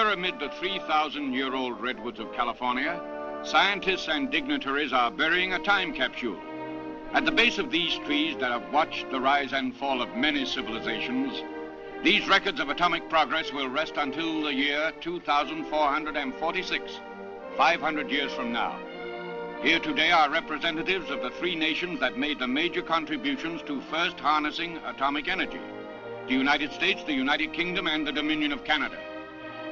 Here, amid the 3,000-year-old redwoods of California, scientists and dignitaries are burying a time capsule. At the base of these trees that have watched the rise and fall of many civilizations, these records of atomic progress will rest until the year 2446, 500 years from now. Here today are representatives of the three nations that made the major contributions to first harnessing atomic energy: the United States, the United Kingdom, and the Dominion of Canada.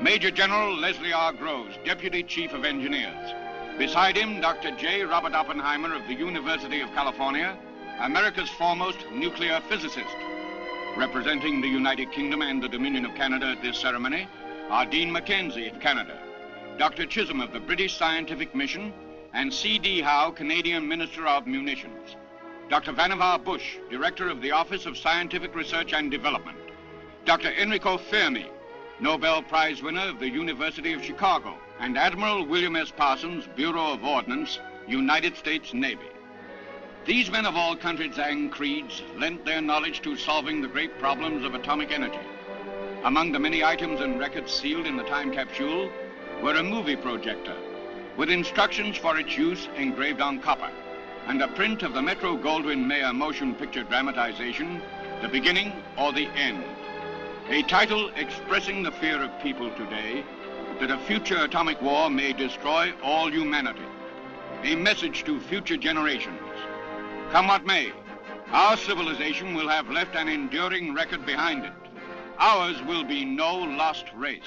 Major General Leslie R. Groves, Deputy Chief of Engineers. Beside him, Dr. J. Robert Oppenheimer of the University of California, America's foremost nuclear physicist. Representing the United Kingdom and the Dominion of Canada at this ceremony are Dean Mackenzie of Canada, Dr. Chisholm of the British Scientific Mission, and C.D. Howe, Canadian Minister of Munitions. Dr. Vannevar Bush, Director of the Office of Scientific Research and Development. Dr. Enrico Fermi, Nobel Prize winner of the University of Chicago, and Admiral William S. Parsons, Bureau of Ordnance, United States Navy. These men of all countries and creeds lent their knowledge to solving the great problems of atomic energy. Among the many items and records sealed in the time capsule were a movie projector with instructions for its use engraved on copper, and a print of the Metro-Goldwyn-Mayer motion picture dramatization, The Beginning or the End. A title expressing the fear of people today that a future atomic war may destroy all humanity. A message to future generations. Come what may, our civilization will have left an enduring record behind it. Ours will be no lost race.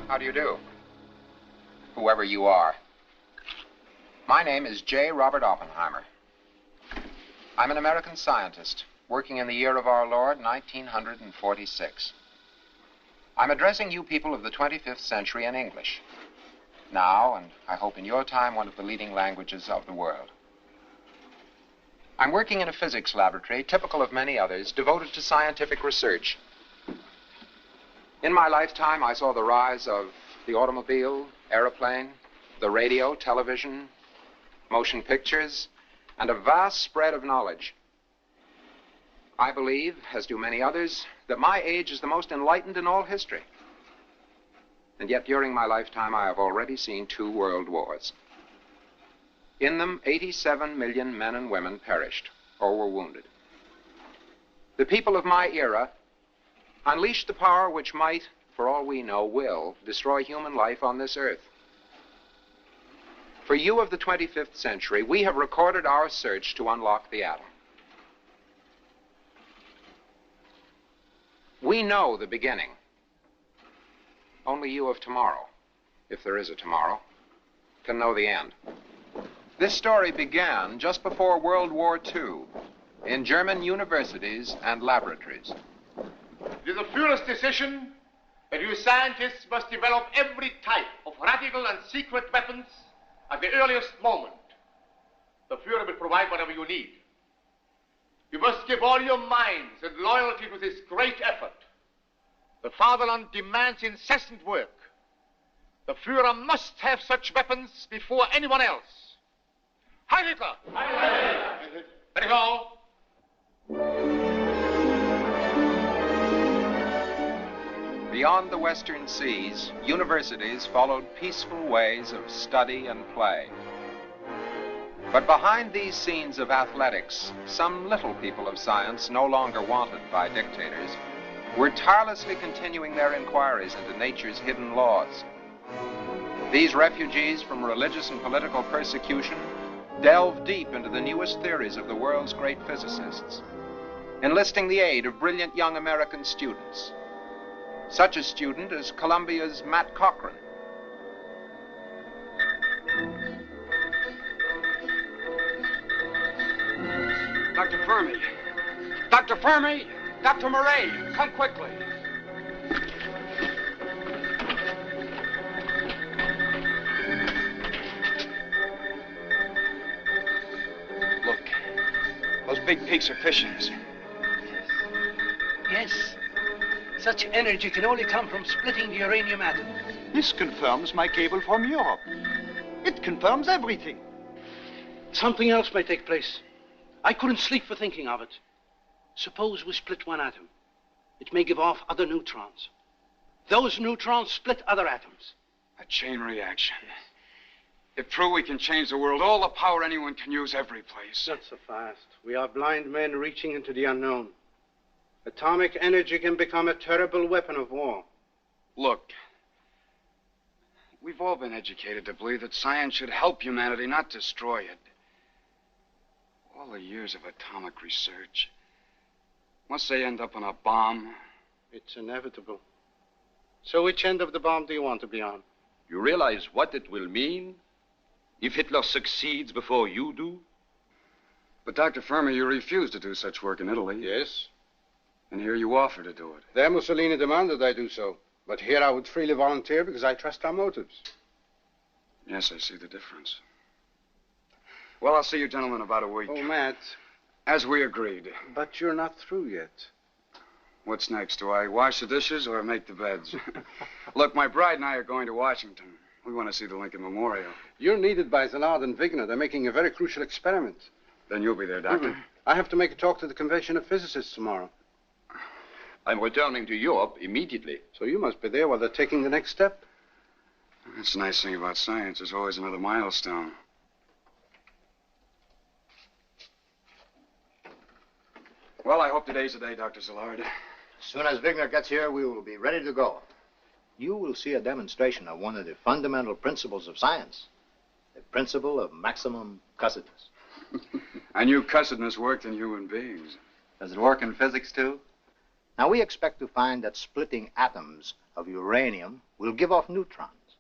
How do you do? Whoever you are. My name is J. Robert Oppenheimer. I'm an American scientist working in the year of our Lord, 1946. I'm addressing you people of the 25th century in English. Now, and I hope in your time, one of the leading languages of the world. I'm working in a physics laboratory, typical of many others, devoted to scientific research. In my lifetime, I saw the rise of the automobile, airplane, the radio, television, motion pictures, and a vast spread of knowledge. I believe, as do many others, that my age is the most enlightened in all history. And yet, during my lifetime, I have already seen 2 world wars. In them, 87 million men and women perished or were wounded. The people of my era unleashed the power which might, for all we know, will destroy human life on this earth. For you of the 25th century, we have recorded our search to unlock the atom. We know the beginning. Only you of tomorrow, if there is a tomorrow, can know the end. This story began just before World War II in German universities and laboratories. It is the Führer's decision that you scientists must develop every type of radical and secret weapons at the earliest moment. The Führer will provide whatever you need. You must give all your minds and loyalty to this great effort. The Fatherland demands incessant work. The Führer must have such weapons before anyone else. Heil Hitler! Heil Hitler! Let it go! Beyond the western seas, universities followed peaceful ways of study and play. But behind these scenes of athletics, some little people of science, no longer wanted by dictators, were tirelessly continuing their inquiries into nature's hidden laws. These refugees from religious and political persecution delved deep into the newest theories of the world's great physicists, enlisting the aid of brilliant young American students. Such a student as Columbia's Matt Cochran. Dr. Fermi! Dr. Fermi! Dr. Murray! Come quickly! Look. Those big peaks are fissions. Yes. Such energy can only come from splitting the uranium atom. This confirms my cable from Europe. It confirms everything. Something else may take place. I couldn't sleep for thinking of it. Suppose we split one atom. It may give off other neutrons. Those neutrons split other atoms. A chain reaction. If true, we can change the world. All the power anyone can use every place. Not so fast. We are blind men reaching into the unknown. Atomic energy can become a terrible weapon of war. Look, we've all been educated to believe that science should help humanity, not destroy it. All the years of atomic research. Once they end up on a bomb. It's inevitable. So which end of the bomb do you want to be on? You realize what it will mean if Hitler succeeds before you do? But Dr. Fermi, you refused to do such work in Italy. Yes. And here you offer to do it. There Mussolini demanded I do so. But here I would freely volunteer because I trust our motives. Yes, I see the difference. Well, I'll see you gentlemen in about a week. Oh, Matt. As we agreed. But you're not through yet. What's next? Do I wash the dishes or make the beds? Look, my bride and I are going to Washington. We want to see the Lincoln Memorial. You're needed by Szilard and Wigner. They're making a very crucial experiment. Then you'll be there, Doctor. I have to make a talk to the Convention of Physicists tomorrow. I'm returning to Europe immediately. So you must be there while they're taking the next step. That's the nice thing about science. There's always another milestone. Well, I hope today's the day, Dr. Szilard. As soon as Wigner gets here, we will be ready to go. You will see a demonstration of one of the fundamental principles of science, the principle of maximum cussedness. I knew cussedness worked in human beings. Does it work in physics, too? Now, we expect to find that splitting atoms of uranium will give off neutrons,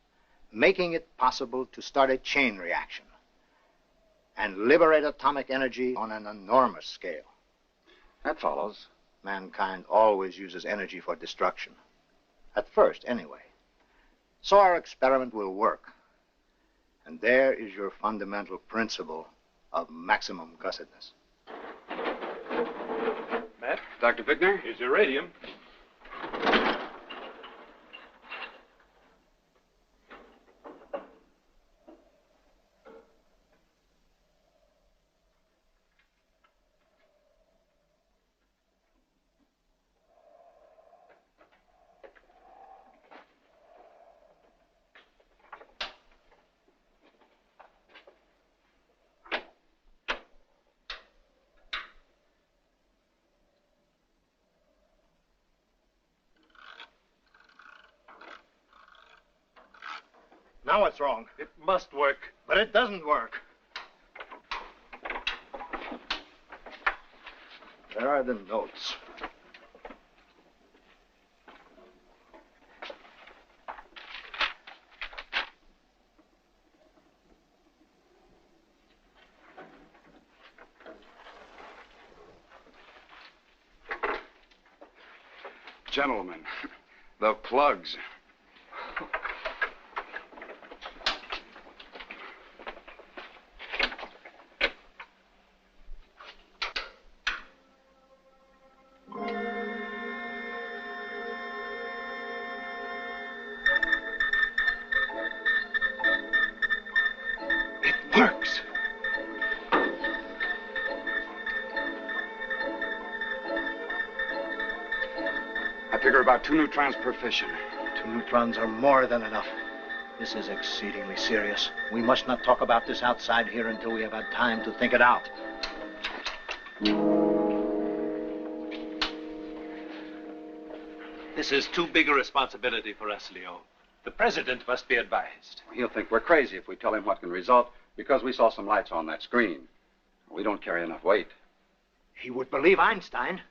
making it possible to start a chain reaction and liberate atomic energy on an enormous scale. That follows. Mankind always uses energy for destruction. At first, anyway. So our experiment will work. And there is your fundamental principle of maximum cussedness. Matt? Dr. Wigner? Here's your radium. Now what's wrong? It must work. But it doesn't work. There are the notes. gentlemen. The plugs. It works. I figure about 2 neutrons per fission. 2 neutrons are more than enough. This is exceedingly serious. We must not talk about this outside here until we have had time to think it out. This is too big a responsibility for us, Leo. The president must be advised. He'll think we're crazy if we tell him what can result because we saw some lights on that screen. We don't carry enough weight. He would believe Einstein.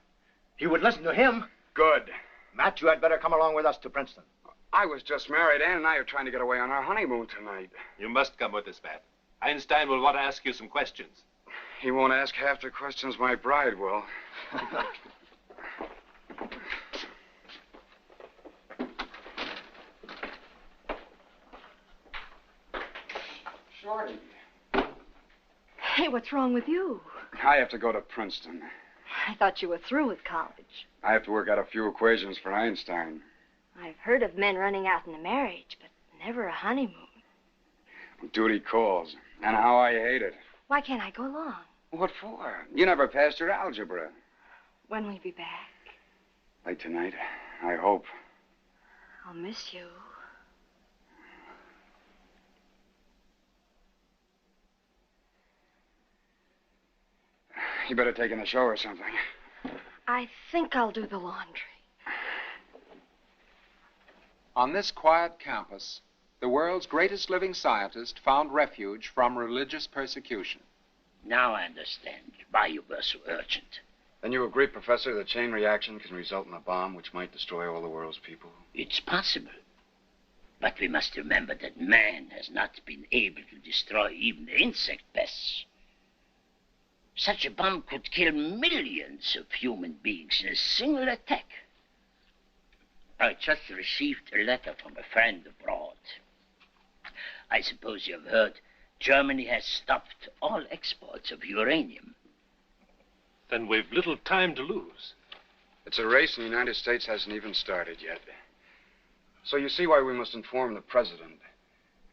He would listen to him. Good. Matt, you had better come along with us to Princeton. I was just married. Ann and I are trying to get away on our honeymoon tonight. You must come with us, Matt. Einstein will want to ask you some questions. He won't ask half the questions my bride will. Shorty. Hey, what's wrong with you? I have to go to Princeton. I thought you were through with college. I have to work out a few equations for Einstein. I've heard of men running out in a marriage, but never a honeymoon. Duty calls. And how I hate it. Why can't I go along? What for? You never passed your algebra. When will you be back? Late tonight, I hope. I'll miss you. You better take in the show or something. I think I'll do the laundry. On this quiet campus, the world's greatest living scientist found refuge from religious persecution. Now I understand why you were so urgent. Then you agree, Professor, that chain reaction can result in a bomb which might destroy all the world's people? It's possible. But we must remember that man has not been able to destroy even the insect pests. Such a bomb could kill millions of human beings in a single attack. I just received a letter from a friend abroad. I suppose you have heard Germany has stopped all exports of uranium. Then we've little time to lose. It's a race and the United States hasn't even started yet. So you see why we must inform the president.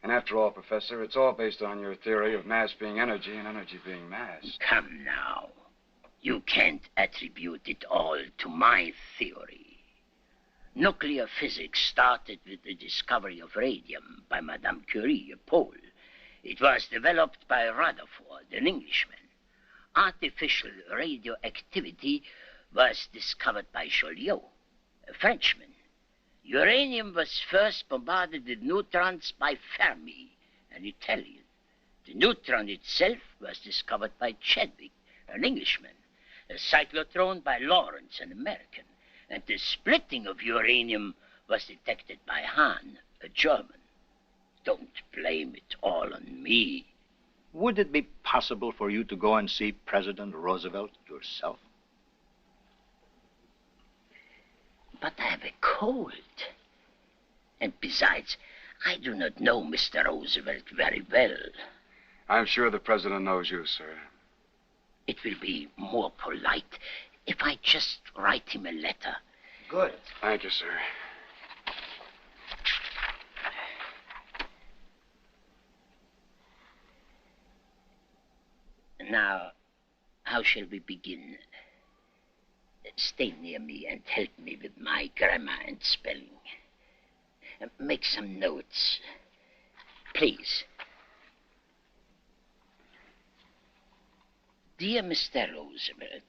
And after all, Professor, it's all based on your theory of mass being energy and energy being mass. Come now. You can't attribute it all to my theory. Nuclear physics started with the discovery of radium by Madame Curie, a Pole. It was developed by Rutherford, an Englishman. Artificial radioactivity was discovered by Joliot, a Frenchman. Uranium was first bombarded with neutrons by Fermi, an Italian. The neutron itself was discovered by Chadwick, an Englishman. A cyclotron by Lawrence, an American. And the splitting of uranium was detected by Hahn, a German. Don't blame it all on me. Would it be possible for you to go and see President Roosevelt yourself? But I have a cold. And besides, I do not know Mr. Roosevelt very well. I'm sure the president knows you, sir. It will be more polite if I just write him a letter. Good. Thank you, sir. Now, how shall we begin? Stay near me and help me with my grammar and spelling. Make some notes. Please. Dear Mr. Roosevelt,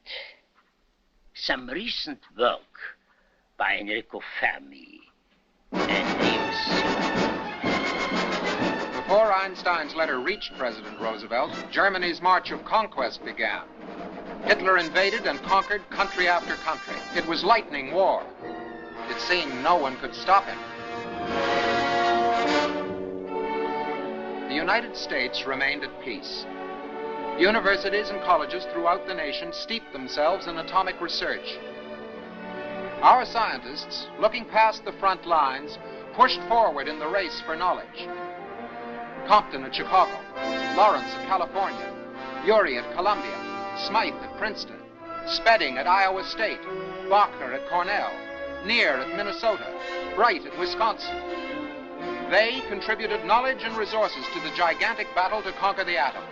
some recent work by Enrico Fermi and Before Einstein's letter reached President Roosevelt, Germany's march of conquest began. Hitler invaded and conquered country after country. It was lightning war. It seemed no one could stop him. The United States remained at peace. Universities and colleges throughout the nation steeped themselves in atomic research. Our scientists, looking past the front lines, pushed forward in the race for knowledge. Compton at Chicago, Lawrence at California, Urey at Columbia, Smythe at Princeton, Spedding at Iowa State, Bachner at Cornell, Neer at Minnesota, Bright at Wisconsin. They contributed knowledge and resources to the gigantic battle to conquer the atom.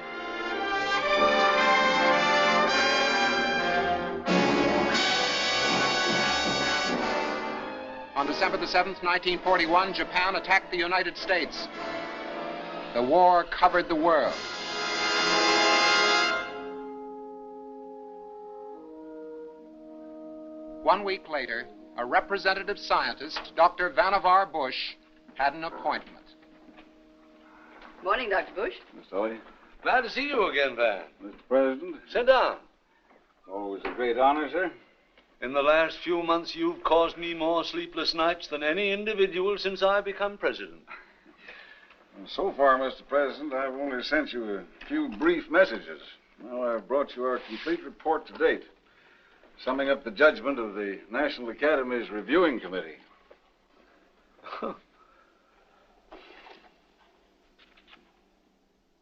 On December the 7th, 1941, Japan attacked the United States. The war covered the world. One week later, a representative scientist, Dr. Vannevar Bush, had an appointment. Morning, Dr. Bush. Miss Tully. Glad to see you again, Van. Mr. President. Sit down. Always a great honor, sir. In the last few months, you've caused me more sleepless nights than any individual since I become president. So far, Mr. President, I've only sent you a few brief messages. Now I've brought you our complete report to date, summing up the judgment of the National Academy's Reviewing Committee.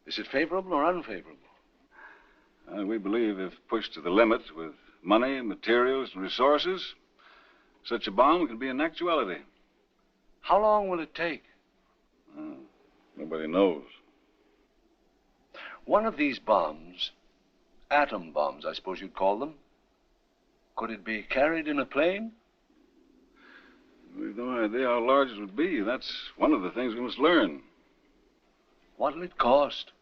Is it favorable or unfavorable? We believe if pushed to the limit with money, materials, and resources, such a bomb can be an actuality. How long will it take? Nobody knows. One of these bombs, atom bombs, I suppose you'd call them, could it be carried in a plane? We've no idea how large it would be. That's one of the things we must learn. What'll it cost?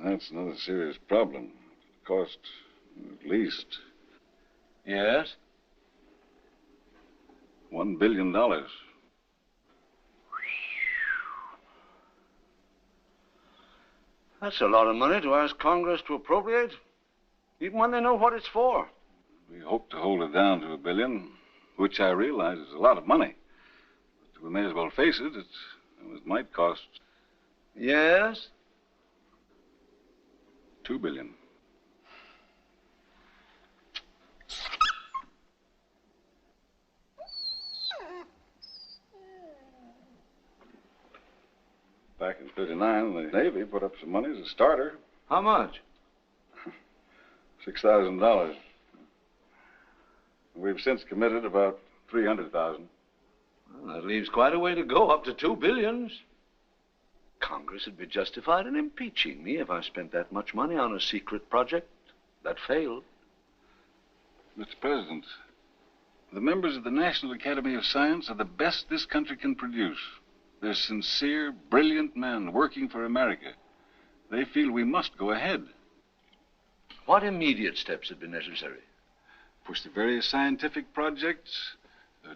That's another serious problem. It costs at least... Yes? $1 billion. That's a lot of money to ask Congress to appropriate, even when they know what it's for. We hope to hold it down to $1 billion, which I realize is a lot of money. But we may as well face it. It might cost... Yes? $2 billion. Back in '39, the Navy put up some money as a starter. How much? $6,000. We've since committed about $300,000. Well, that leaves quite a way to go, up to $2 billion. Congress would be justified in impeaching me if I spent that much money on a secret project that failed. Mr. President, the members of the National Academy of Science are the best this country can produce. They're sincere, brilliant men working for America. They feel we must go ahead. What immediate steps would be necessary? Push the various scientific projects,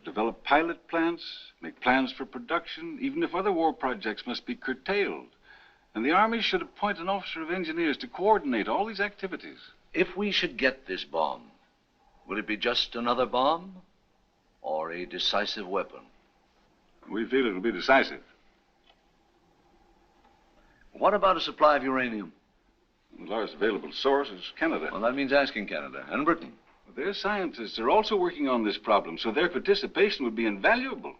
develop pilot plants, make plans for production, even if other war projects must be curtailed. And the Army should appoint an officer of engineers to coordinate all these activities. If we should get this bomb, will it be just another bomb or a decisive weapon? We feel it'll be decisive. What about a supply of uranium? The largest available source is Canada. Well, that means asking Canada and Britain. Their scientists are also working on this problem, so their participation would be invaluable.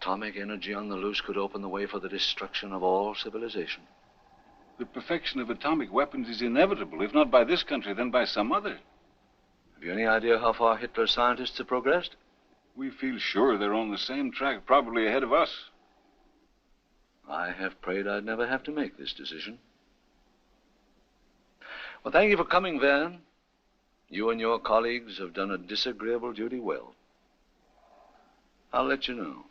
Atomic energy on the loose could open the way for the destruction of all civilization. The perfection of atomic weapons is inevitable, if not by this country, then by some other. Have you any idea how far Hitler's scientists have progressed? We feel sure they're on the same track, probably ahead of us. I have prayed I'd never have to make this decision. Well, thank you for coming, Van. You and your colleagues have done a disagreeable duty well. I'll let you know.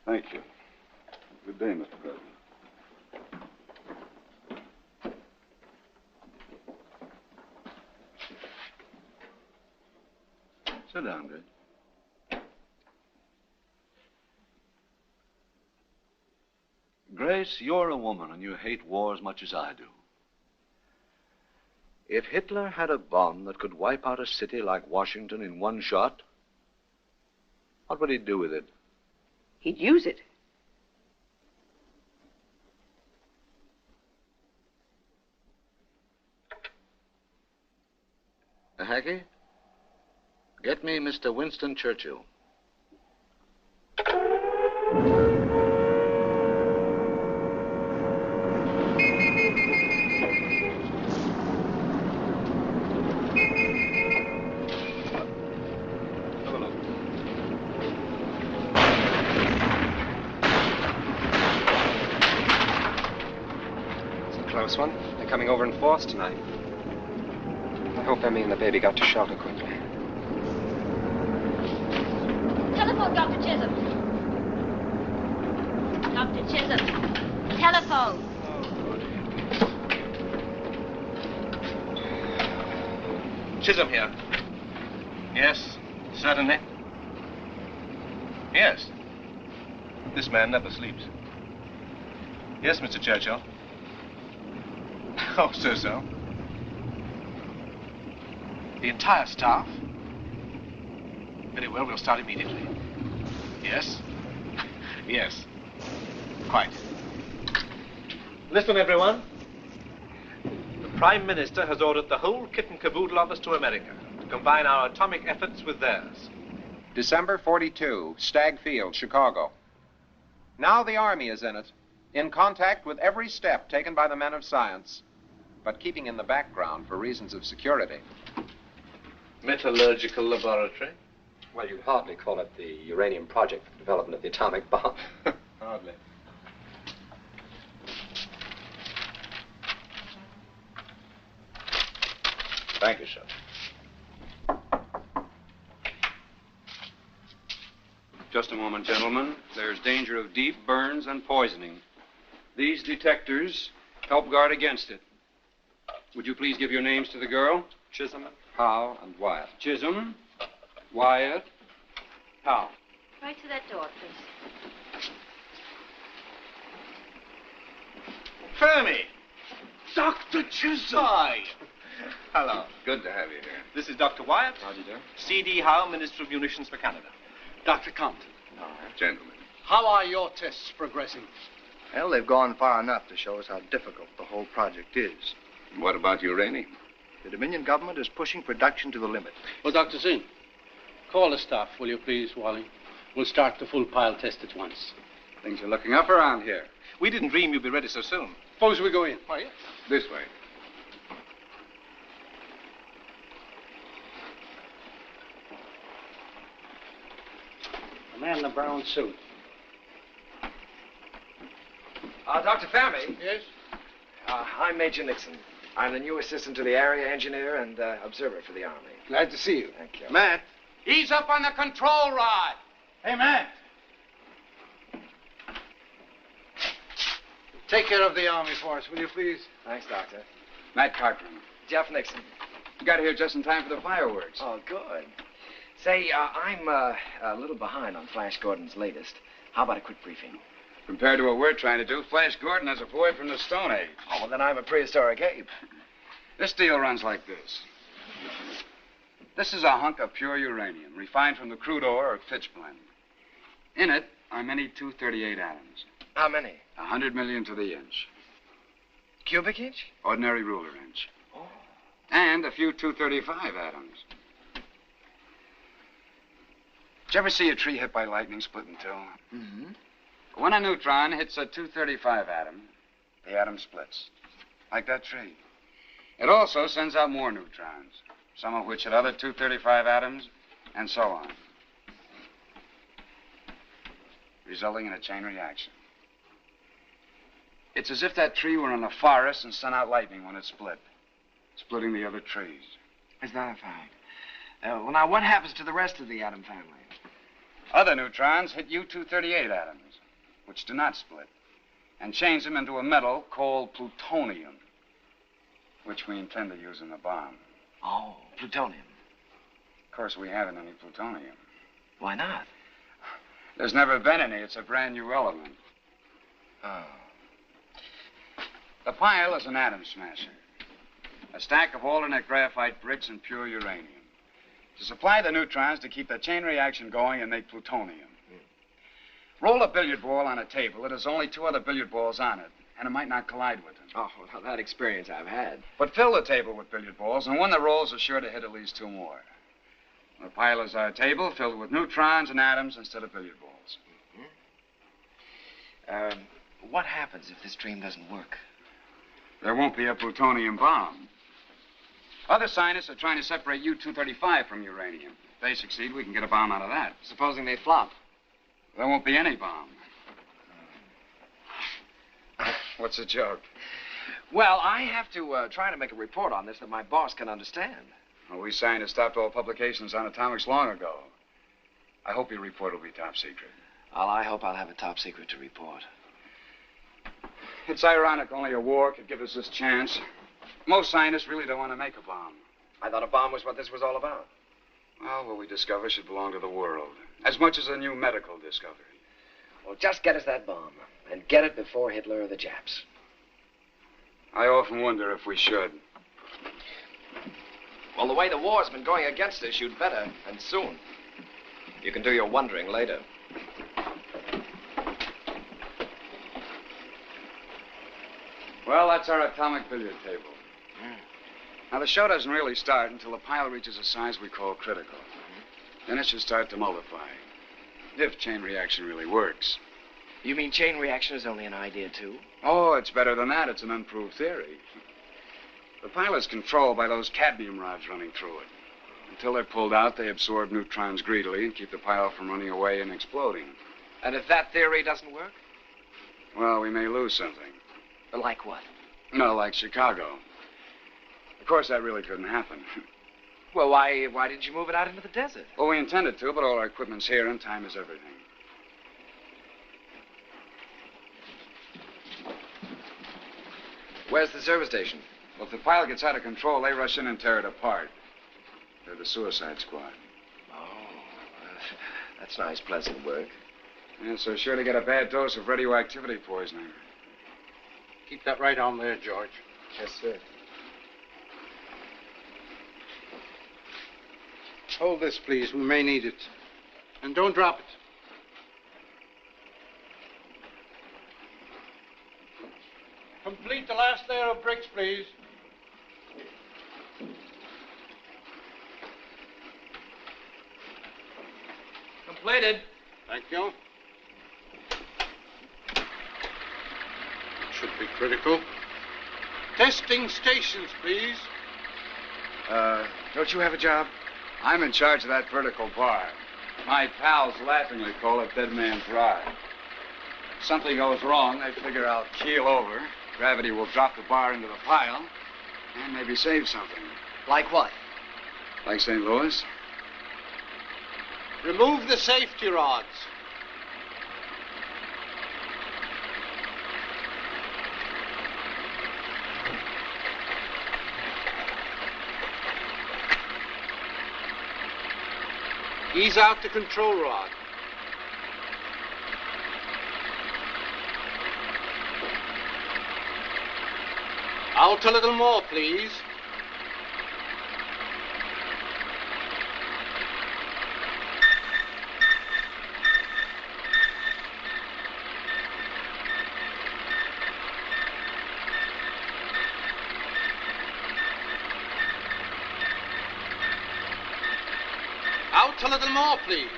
Thank you. Good day, Mr. President. Sit down, Greg. Grace, you're a woman and you hate war as much as I do. If Hitler had a bomb that could wipe out a city like Washington in one shot, what would he do with it? He'd use it. A Hackey? Get me Mr. Winston Churchill. Close one. They're coming over in force tonight. I hope Emmy and the baby got to shelter quickly. Telephone, Dr. Chisholm. Dr. Chisholm. Telephone. Chisholm here. Yes, certainly. Yes. This man never sleeps. Yes, Mr. Churchill. Oh, so. The entire staff? Very well, we'll start immediately. Yes? Yes. Quite. Listen, everyone. The Prime Minister has ordered the whole kit and caboodle of us to America to combine our atomic efforts with theirs. December 42, Stagg Field, Chicago. Now the Army is in it, in contact with every step taken by the men of science, but keeping in the background for reasons of security. Metallurgical laboratory? Well, you'd hardly call it the uranium project for the development of the atomic bomb. Hardly. Thank you, sir. Just a moment, gentlemen. There's danger of deep burns and poisoning. These detectors help guard against it. Would you please give your names to the girl? Chisholm, Howe, and Wyatt. Chisholm, Wyatt, Howe. Right to that door, please. Fermi! Dr. Chisholm! Hi. Hello. Good to have you here. This is Dr. Wyatt. How do you do? C.D. Howe, Minister of Munitions for Canada. Dr. Compton. All right. Gentlemen. How are your tests progressing? Well, they've gone far enough to show us how difficult the whole project is. What about uranium? The Dominion government is pushing production to the limit. Well, Dr. Zinn, call the staff, will you please, Wally? We'll start the full pile test at once. Things are looking up around here. We didn't dream you'd be ready so soon. Suppose we go in. Why, yes. This way. The man in the brown suit. Dr. Fermi. Yes? I'm Major Nixon. I'm the new assistant to the area engineer and observer for the Army. Glad to see you. Thank you. Matt. Ease up on the control rod. Hey, Matt. Take care of the Army for us, will you, please? Thanks, Doctor. Matt Cartman. Jeff Nixon. You got here just in time for the fireworks. Oh, good. Say, I'm a little behind on Flash Gordon's latest. How about a quick briefing? Compared to what we're trying to do, Flash Gordon has a boy from the Stone Age. Oh, well, then I'm a prehistoric ape. This deal runs like this. This is a hunk of pure uranium, refined from the crude ore or pitchblende. In it are many 238 atoms. How many? 100 million to the inch. Cubic inch? Ordinary ruler inch. Oh. And a few 235 atoms. Did you ever see a tree hit by lightning split in two? Mm-hmm. When a neutron hits a 235 atom, the atom splits. Like that tree. It also sends out more neutrons, some of which hit other 235 atoms, and so on. Resulting in a chain reaction. It's as if that tree were in a forest and sent out lightning when it split, splitting the other trees. Is that a fact? Well, now, what happens to the rest of the atom family? Other neutrons hit U-238 atoms, which do not split, and change them into a metal called plutonium, which we intend to use in the bomb. Oh, plutonium. Of course, we haven't any plutonium. Why not? There's never been any. It's a brand new element. Oh. The pile is an atom smasher. A stack of alternate graphite bricks and pure uranium. To supply the neutrons to keep the chain reaction going and make plutonium. Roll a billiard ball on a table. It has only two other billiard balls on it, and it might not collide with them. Oh, well, that experience I've had. But fill the table with billiard balls, and one that rolls is sure to hit at least two more. The pile is our table filled with neutrons and atoms instead of billiard balls. What happens if this dream doesn't work? There won't be a plutonium bomb. Other scientists are trying to separate U-235 from uranium. If they succeed, we can get a bomb out of that. Supposing they flop? There won't be any bomb. What's the joke? Well, I have to try to make a report on this that my boss can understand. Well, we scientists stopped all publications on atomics long ago. I hope your report will be top secret. Well, I hope I'll have a top secret to report. It's ironic only a war could give us this chance. Most scientists really don't want to make a bomb. I thought a bomb was what this was all about. Well, what we discover should belong to the world, as much as a new medical discovery. Well, just get us that bomb, and get it before Hitler or the Japs. I often wonder if we should. Well, the way the war's been going against us, you'd better, and soon. You can do your wondering later. Well, that's our atomic billiard table. Now, the show doesn't really start until the pile reaches a size we call critical. Then it should start to multiply. If chain reaction really works. You mean chain reaction is only an idea, too? Oh, it's better than that. It's an unproved theory. The pile is controlled by those cadmium rods running through it. Until they're pulled out, they absorb neutrons greedily and keep the pile from running away and exploding. And if that theory doesn't work? Well, we may lose something. Like what? No, like Chicago. Of course, that really couldn't happen. Well, why didn't you move it out into the desert? Well, we intended to, but all our equipment's here and time is everything. Where's the service station? Well, if the pile gets out of control, they rush in and tear it apart. They're the suicide squad. Oh, that's nice, pleasant work. Yeah, so sure to get a bad dose of radioactivity poisoning. Keep that right on there, George. Yes, sir. Hold this, please. We may need it. And don't drop it. Complete the last layer of bricks, please. Completed. Thank you. Should be critical. Testing stations, please. Don't you have a job? I'm in charge of that vertical bar. My pals laughingly call it Dead Man Drive. If something goes wrong, they figure I'll keel over. Gravity will drop the bar into the pile, and maybe save something. Like what? Like St. Louis? Remove the safety rods. Ease out the control rod. Out a little more, please. Out a little more, please.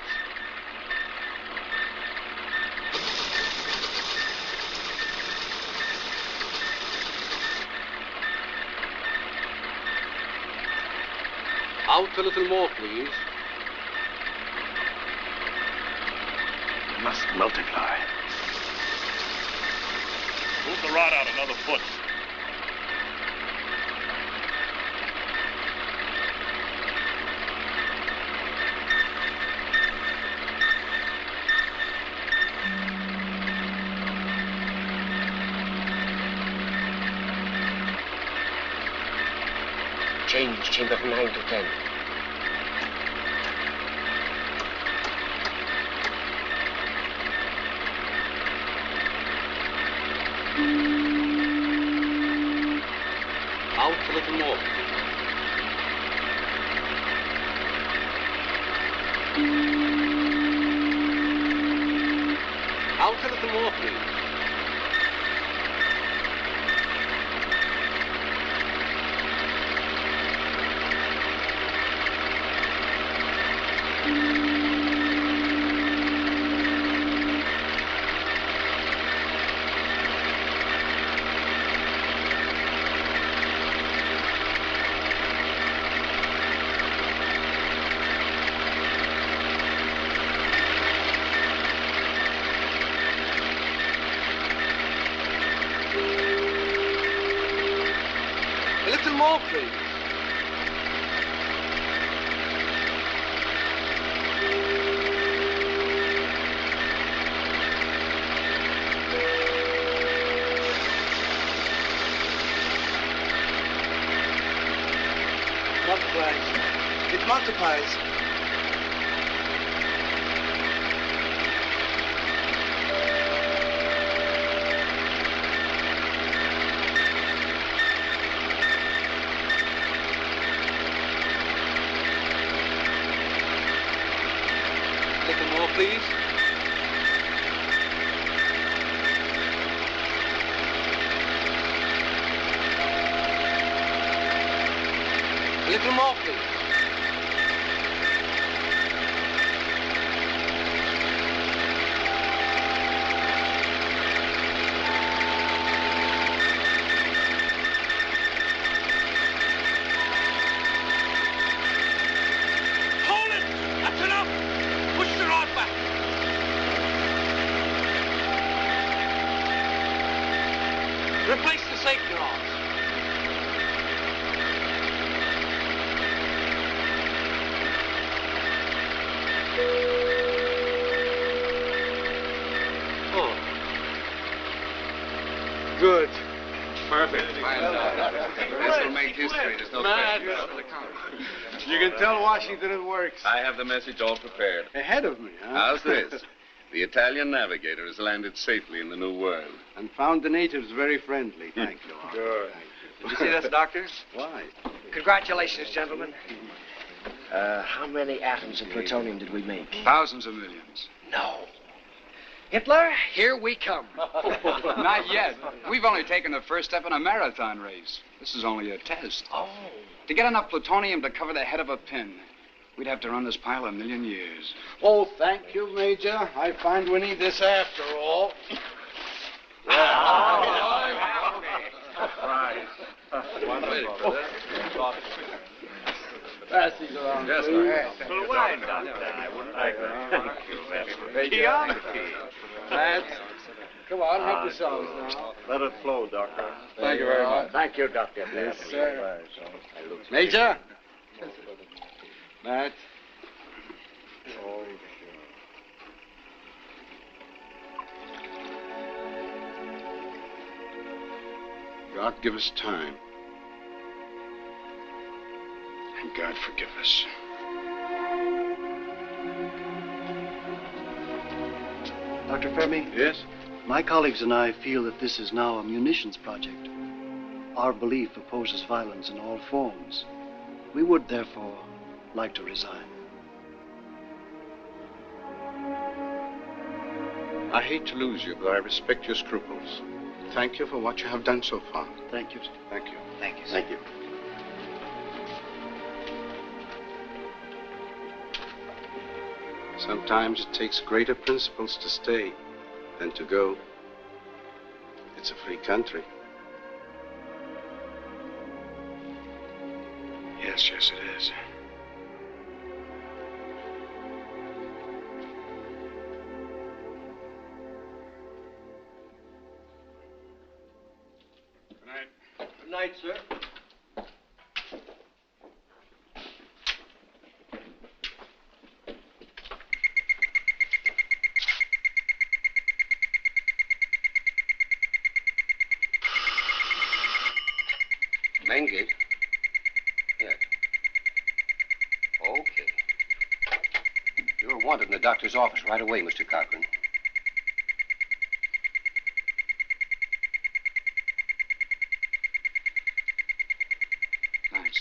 Out a little more, please. It must multiply. Move the rod out another foot. Change chamber from 9 to 10. Out a little more. Out a little more, please. little more, please. It multiplies. A little more, please. A little more, please. Hold it! That's enough! Push the rod back. Replace the safety rods. Oh. Good. Perfect. This will make history. There's no question. You can tell Washington it works. I have the message all prepared. Ahead of me, huh? How's this? The Italian navigator has landed safely in the New World. And found the natives very friendly. Thank you. Good. Did you see this, Doctor? Why? Congratulations, gentlemen. How many atoms of plutonium did we make? Thousands of millions. No. Hitler, here we come. Not yet. We've only taken the first step in a marathon race. This is only a test. Oh. To get enough plutonium to cover the head of a pin, we'd have to run this pile 1,000,000 years. Oh, thank you, Major. I find we need this after all. Right. One minute for this. Pass these around. Yes, please. sir. Well, why, Doctor? I wouldn't like that. Geography. Matt, come on, help yourselves now. Let it flow, Doctor. Thank you very much. Thank you, Doctor. Yes, sir. Major. Matt. God give us time. And God forgive us. Dr. Fermi? Yes? My colleagues and I feel that this is now a munitions project. Our belief opposes violence in all forms. We would, therefore, like to resign. I hate to lose you, but I respect your scruples. Thank you for what you have done so far. Thank you. Thank you. Thank you, sir. Thank you. Sometimes it takes greater principles to stay than to go. It's a free country. Yes, yes, it is. Good night. Good night, sir. Main gate? Yes. Okay. You're wanted in the doctor's office right away, Mr. Cochran. Thanks.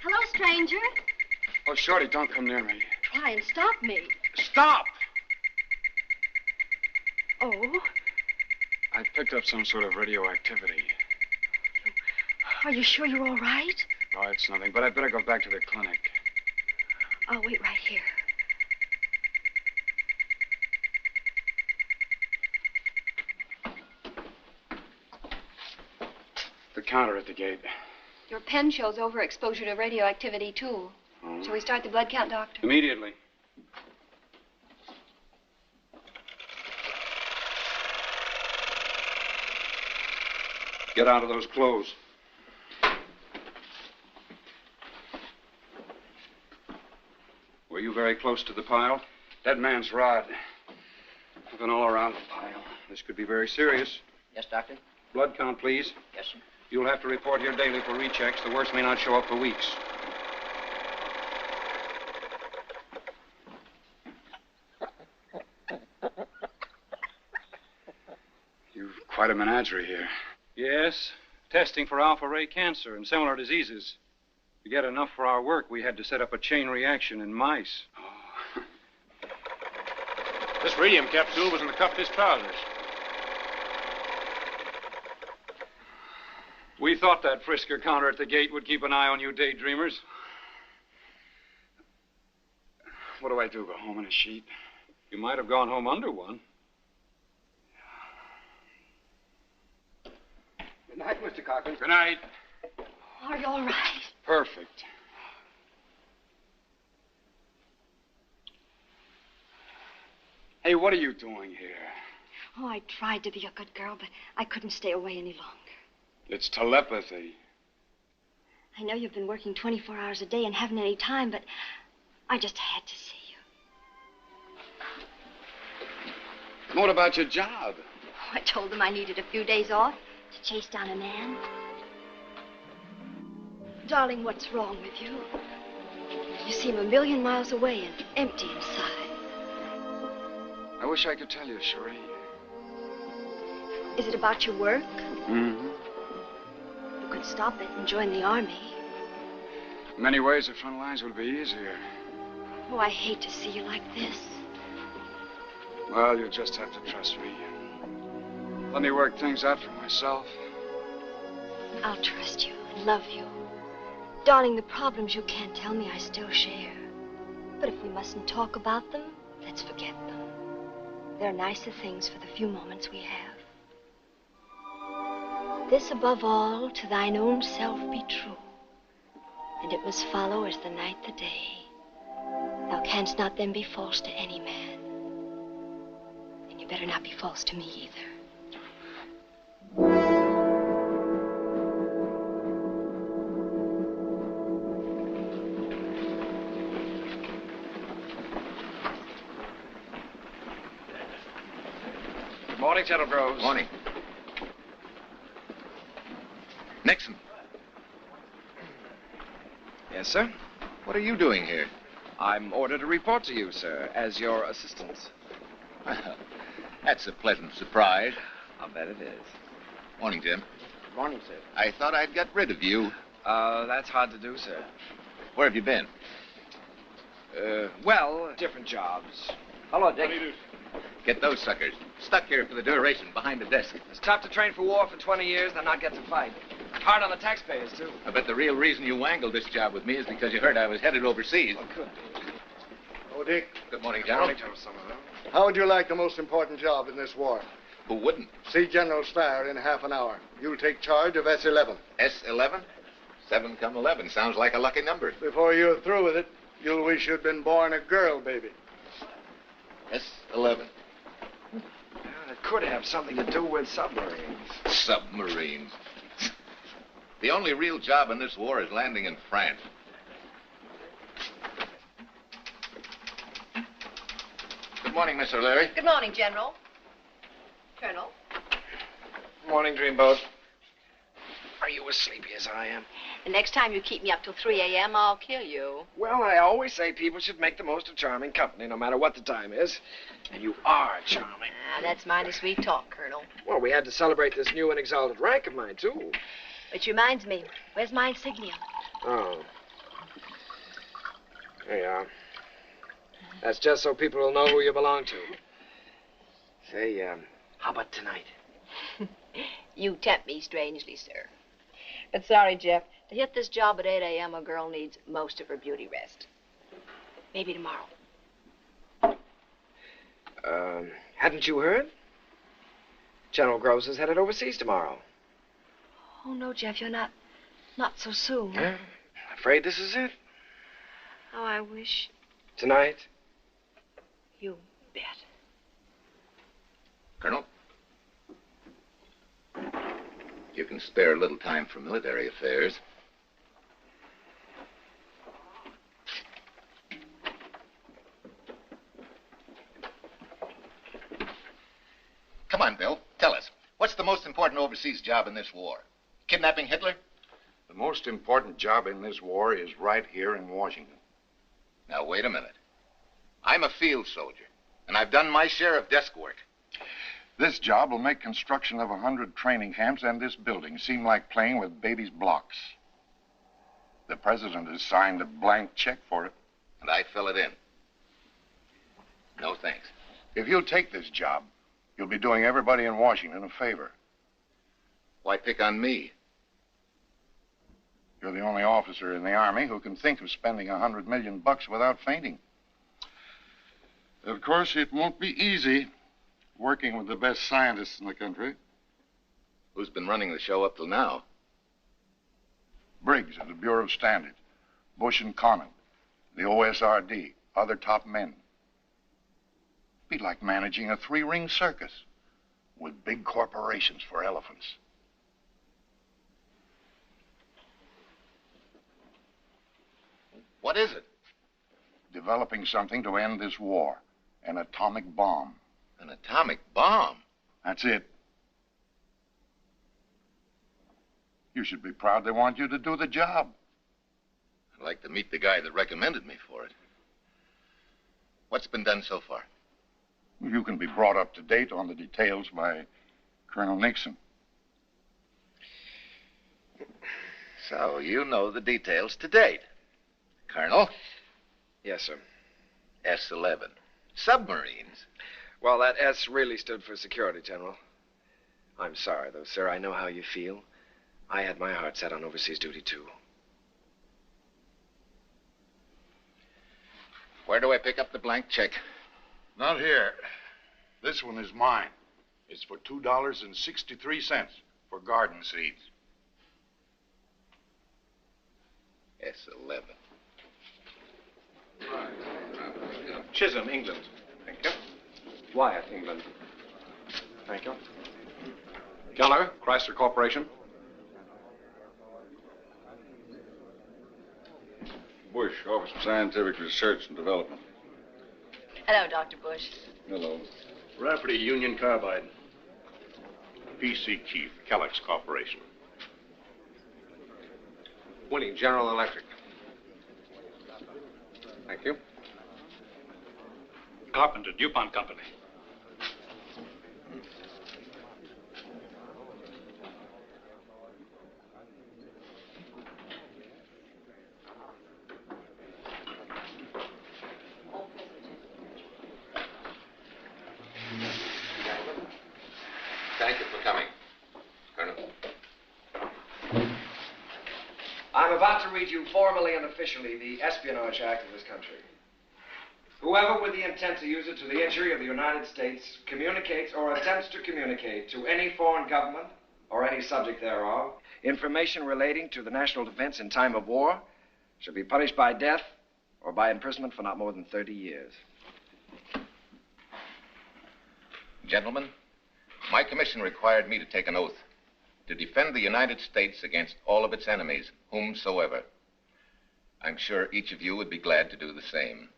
Hello, stranger. Oh, Shorty, don't come near me. Try and stop me. Stop! Oh, I picked up some sort of radioactivity. are you sure you're all right? Oh, it's nothing, but I'd better go back to the clinic. I'll wait right here. The counter at the gate. Your pen shows overexposure to radioactivity, too. Oh. Shall we start the blood count, Doctor? Immediately. Get out of those clothes. you very close to the pile? Dead man's rod. Looking all around the pile. This could be very serious. Yes, Doctor? Blood count, please. Yes, sir. You'll have to report here daily for rechecks. The worst may not show up for weeks. You've quite a menagerie here. Yes. Testing for alpha-ray cancer and similar diseases. To get enough for our work, we had to set up a chain reaction in mice. This radium capsule was in the cuff of his trousers. We thought that frisker counter at the gate would keep an eye on you daydreamers. What do I do, go home in a sheet? You might have gone home under one. Good night, Mr. Cochran. Good night. Are you all right? Perfect. Hey, what are you doing here? Oh, I tried to be a good girl, but I couldn't stay away any longer. It's telepathy. I know you've been working 24 hours a day and haven't any time, but I just had to see you. What about your job? Oh, I told them I needed a few days off to chase down a man. Darling, what's wrong with you? You seem 1,000,000 miles away and empty inside. I wish I could tell you, Cherie. Is it about your work? Mm-hmm. You could stop it and join the army. In many ways, the front lines would be easier. Oh, I hate to see you like this. Well, you'll just have to trust me. Let me work things out for myself. I'll trust you and love you. Darling, the problems you can't tell me I still share. But if we mustn't talk about them, let's forget them. There are nicer things for the few moments we have. This above all, to thine own self be true, and it must follow as the night the day. Thou canst not then be false to any man, and you better not be false to me either. Good morning, General Groves. Morning. Nixon. Yes, sir? What are you doing here? I'm ordered to report to you, sir, as your assistant. Well, that's a pleasant surprise. I'll bet it is. Morning, Jim. Good morning, sir. I thought I'd got rid of you. That's hard to do, sir. Where have you been? Well, different jobs. Hello, Dick. Get those suckers. Stuck here for the duration behind the desk. It's tough to train for war for 20 years, then not get to fight. Hard on the taxpayers, too. I bet the real reason you wangled this job with me is because you heard I was headed overseas. Well, could be. Oh, Dick. Good morning, General. Morning, General Summerville. How would you like the most important job in this war? Who wouldn't? See General Starr in half an hour. You'll take charge of S-11. S-11? 7 come 11. Sounds like a lucky number. Before you're through with it, you'll wish you'd been born a girl, baby. S-11. Well, it could have something to do with submarines. Submarines. The only real job in this war is landing in France. Good morning, Miss O'Leary. Good morning, General. Colonel. Morning, Dreamboat. Are you as sleepy as I am? The next time you keep me up till 3 a.m., I'll kill you. Well, I always say people should make the most of charming company, no matter what the time is. And you are charming. Ah, that's mighty sweet talk, Colonel. Well, we had to celebrate this new and exalted rank of mine, too. Which reminds me, where's my insignia? Oh. There you are. That's just so people will know who you belong to. Say, how about tonight? You tempt me strangely, sir. But sorry, Jeff. To hit this job at 8 a.m., a girl needs most of her beauty rest. Maybe tomorrow. Hadn't you heard? General Groves is headed overseas tomorrow. Oh, no, Jeff, you're not so soon. Yeah, afraid this is it. Oh, I wish. Tonight? You bet. Colonel? You can spare a little time for military affairs. overseas job in this war? Kidnapping Hitler? The most important job in this war is right here in Washington. Now, wait a minute. I'm a field soldier, and I've done my share of desk work. This job will make construction of 100 training camps and this building seem like playing with baby's blocks. The president has signed a blank check for it. And I fill it in. No thanks. If you'll take this job, you'll be doing everybody in Washington a favor. Why pick on me? You're the only officer in the Army who can think of spending $100 million without fainting. Of course, it won't be easy working with the best scientists in the country. Who's been running the show up till now? Briggs of the Bureau of Standards, Bush and Conant, the OSRD, other top men. Be like managing a three-ring circus with big corporations for elephants. What is it? Developing something to end this war. An atomic bomb. An atomic bomb? That's it. You should be proud they want you to do the job. I'd like to meet the guy that recommended me for it. What's been done so far? You can be brought up to date on the details by Colonel Nixon. So you know the details to date. Colonel? Yes, sir. S-11. Submarines? Well, that S really stood for security, General. I'm sorry, though, sir. I know how you feel. I had my heart set on overseas duty, too. Where do I pick up the blank check? Not here. This one is mine. It's for $2.63 for garden seeds. S-11. Chisholm, England. Thank you. Wyatt, England. Thank you. Keller, Chrysler Corporation. Bush, Office of Scientific Research and Development. Hello, Dr. Bush. Hello. Rafferty, Union Carbide. PC Keith, Kellogg's Corporation. Winnie, General Electric. Thank you. Carpenter, DuPont Company. Thank you for coming, Colonel. I'm about to read you formally and officially the Espionage Act of this country. Whoever with the intent to use it to the injury of the United States communicates or attempts to communicate to any foreign government or any subject thereof information relating to the national defense in time of war shall be punished by death or by imprisonment for not more than 30 years. Gentlemen, my commission required me to take an oath to defend the United States against all of its enemies, whomsoever. I'm sure each of you would be glad to do the same.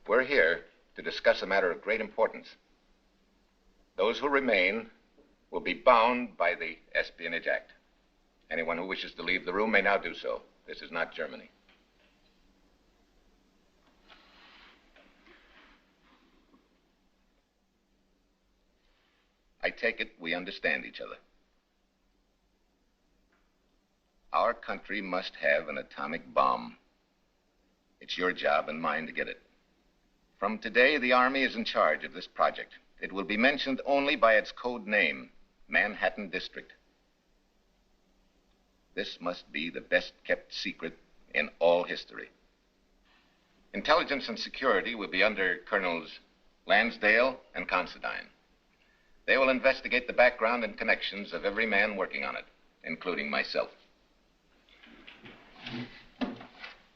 We're here to discuss a matter of great importance. Those who remain will be bound by the Espionage Act. Anyone who wishes to leave the room may now do so. This is not Germany. I take it we understand each other. Our country must have an atomic bomb. It's your job and mine to get it. From today, the Army is in charge of this project. It will be mentioned only by its code name, Manhattan District. This must be the best-kept secret in all history. Intelligence and security will be under Colonels Lansdale and Considine. They will investigate the background and connections of every man working on it, including myself.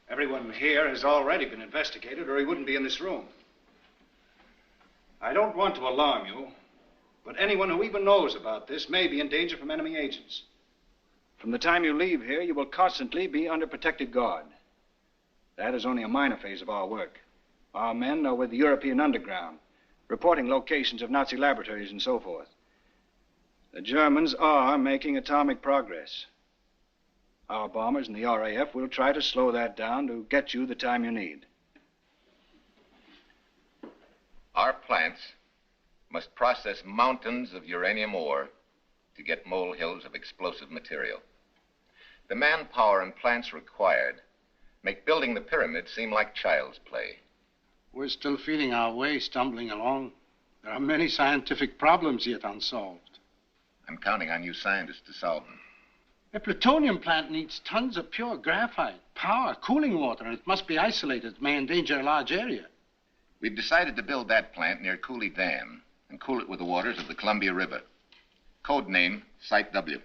Everyone here has already been investigated, or he wouldn't be in this room. I don't want to alarm you, but anyone who even knows about this may be in danger from enemy agents. From the time you leave here, you will constantly be under protected guard. That is only a minor phase of our work. Our men are with the European underground, reporting locations of Nazi laboratories and so forth. The Germans are making atomic progress. Our bombers and the RAF will try to slow that down to get you the time you need. Our plants must process mountains of uranium ore to get molehills of explosive material. The manpower and plants required make building the pyramid seem like child's play. We're still feeling our way, stumbling along. There are many scientific problems yet unsolved. I'm counting on you scientists to solve them. A plutonium plant needs tons of pure graphite, power, cooling water, and it must be isolated. It may endanger a large area. We've decided to build that plant near Cooley Dam and cool it with the waters of the Columbia River. Code name, Site W.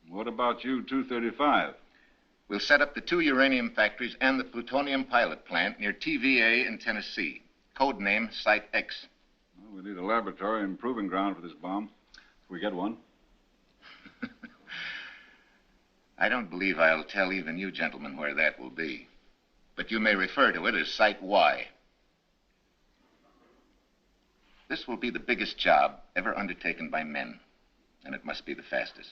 What about U-235? We'll set up the 2 uranium factories and the plutonium pilot plant near TVA in Tennessee. Code name, Site X. Well, we need a laboratory and proving ground for this bomb, if we get one. I don't believe I'll tell even you gentlemen where that will be. But you may refer to it as Site Y. This will be the biggest job ever undertaken by men, and it must be the fastest.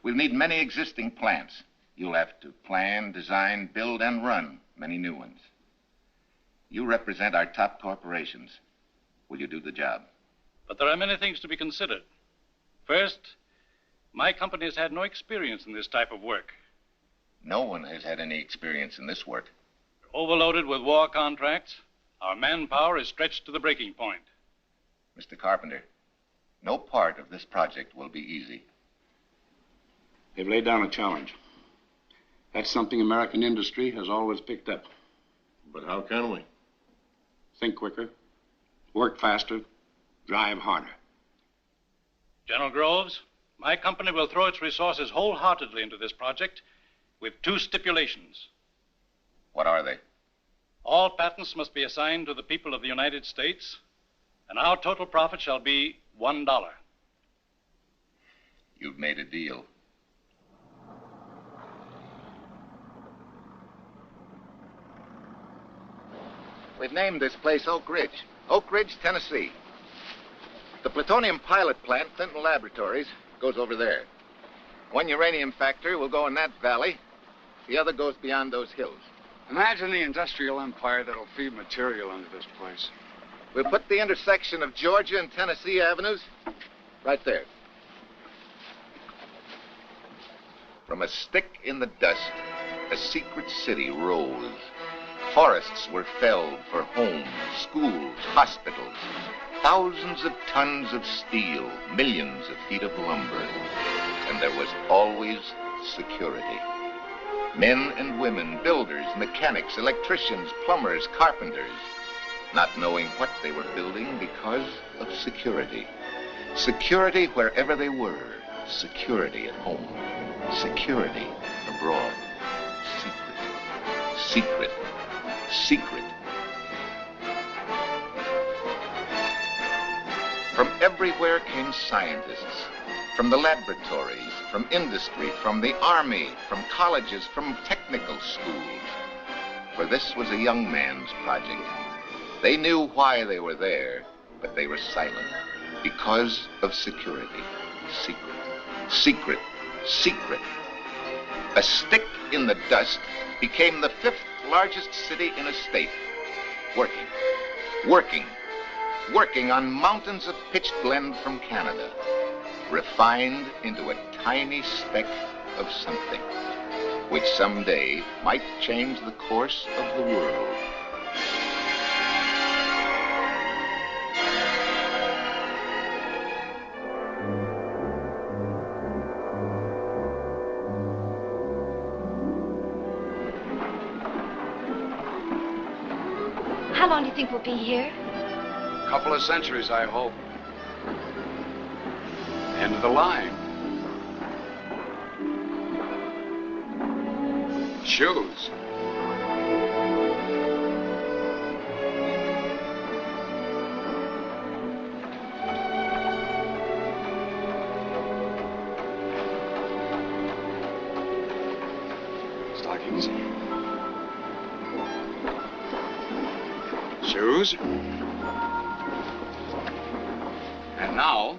We'll need many existing plants. You'll have to plan, design, build, and run many new ones. You represent our top corporations. Will you do the job? But there are many things to be considered. First, my company has had no experience in this type of work. No one has had any experience in this work. We're overloaded with war contracts. Our manpower is stretched to the breaking point. Mr. Carpenter, no part of this project will be easy. They've laid down a challenge. That's something American industry has always picked up. But how can we? Think quicker, work faster, drive harder. General Groves, my company will throw its resources wholeheartedly into this project with 2 stipulations. What are they? All patents must be assigned to the people of the United States, and our total profit shall be $1. You've made a deal. We've named this place Oak Ridge. Oak Ridge, Tennessee. The plutonium pilot plant, Clinton Laboratories, goes over there. 1 uranium factory will go in that valley. The other goes beyond those hills. Imagine the industrial empire that'll feed material into this place. We'll put the intersection of Georgia and Tennessee avenues right there. From a stick in the dust, a secret city rose. Forests were felled for homes, schools, hospitals. Thousands of tons of steel, millions of feet of lumber. And there was always security. Men and women, builders, mechanics, electricians, plumbers, carpenters, not knowing what they were building because of security. Security wherever they were. Security at home. Security abroad. Secret. Secret. Secret. From everywhere came scientists. From the laboratories, from industry, from the army, from colleges, from technical schools. For this was a young man's project. They knew why they were there, but they were silent. Because of security. Secret. Secret. Secret. A stick in the dust became the 5th largest city in a state. Working. Working. Working on mountains of pitch blende from Canada. Refined into a tiny speck of something, which someday might change the course of the world. How long do you think we'll be here? A couple of centuries, I hope. End of the line. Shoes. Stockings. Shoes. And now,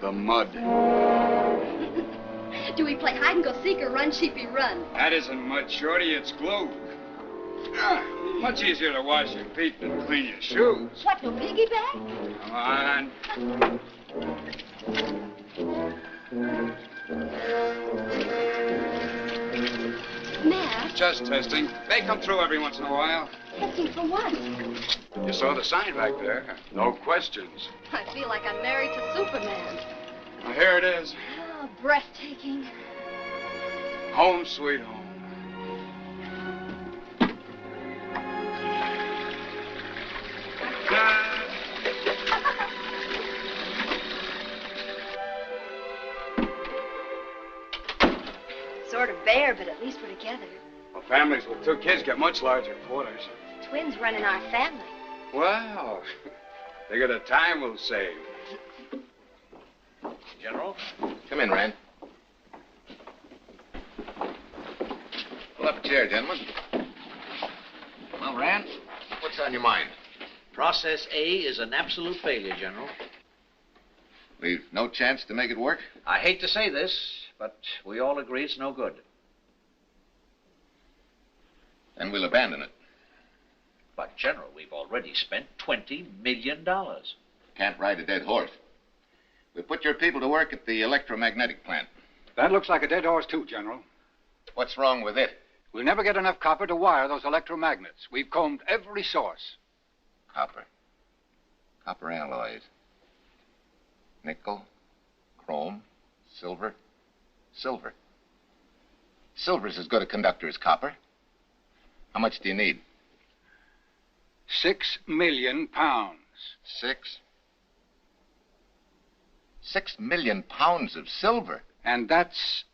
the the mud. Do we play hide and go seek or run, sheepy, run? That isn't mud, Shorty. It's glue. Much easier to wash your feet than clean your shoes. What, no piggyback? Come on. Matt, Just testing. They come through every once in a while. testing for what? You saw the sign back there. No questions. I feel like I'm married to Superman. Well, here it is. Oh, breathtaking. Home sweet home. Sort of bare, but at least we're together. Well, families with 2 kids get much larger quarters. Twins running our family. Well, think of the time we'll save. General? Come in, Rand. Pull up a chair, gentlemen. Well, Rand, what's on your mind? Process A is an absolute failure, General. We've no chance to make it work? I hate to say this, but we all agree it's no good. Then we'll abandon it. But, General, we've already spent $20 million. Can't ride a dead horse. We put your people to work at the electromagnetic plant. That looks like a dead horse, too, General. What's wrong with it? We'll never get enough copper to wire those electromagnets. We've combed every source. Copper. Copper alloys. Nickel, chrome, silver, silver. Silver's as good a conductor as copper. How much do you need? 6 million pounds. 6? 6 million pounds of silver. And that's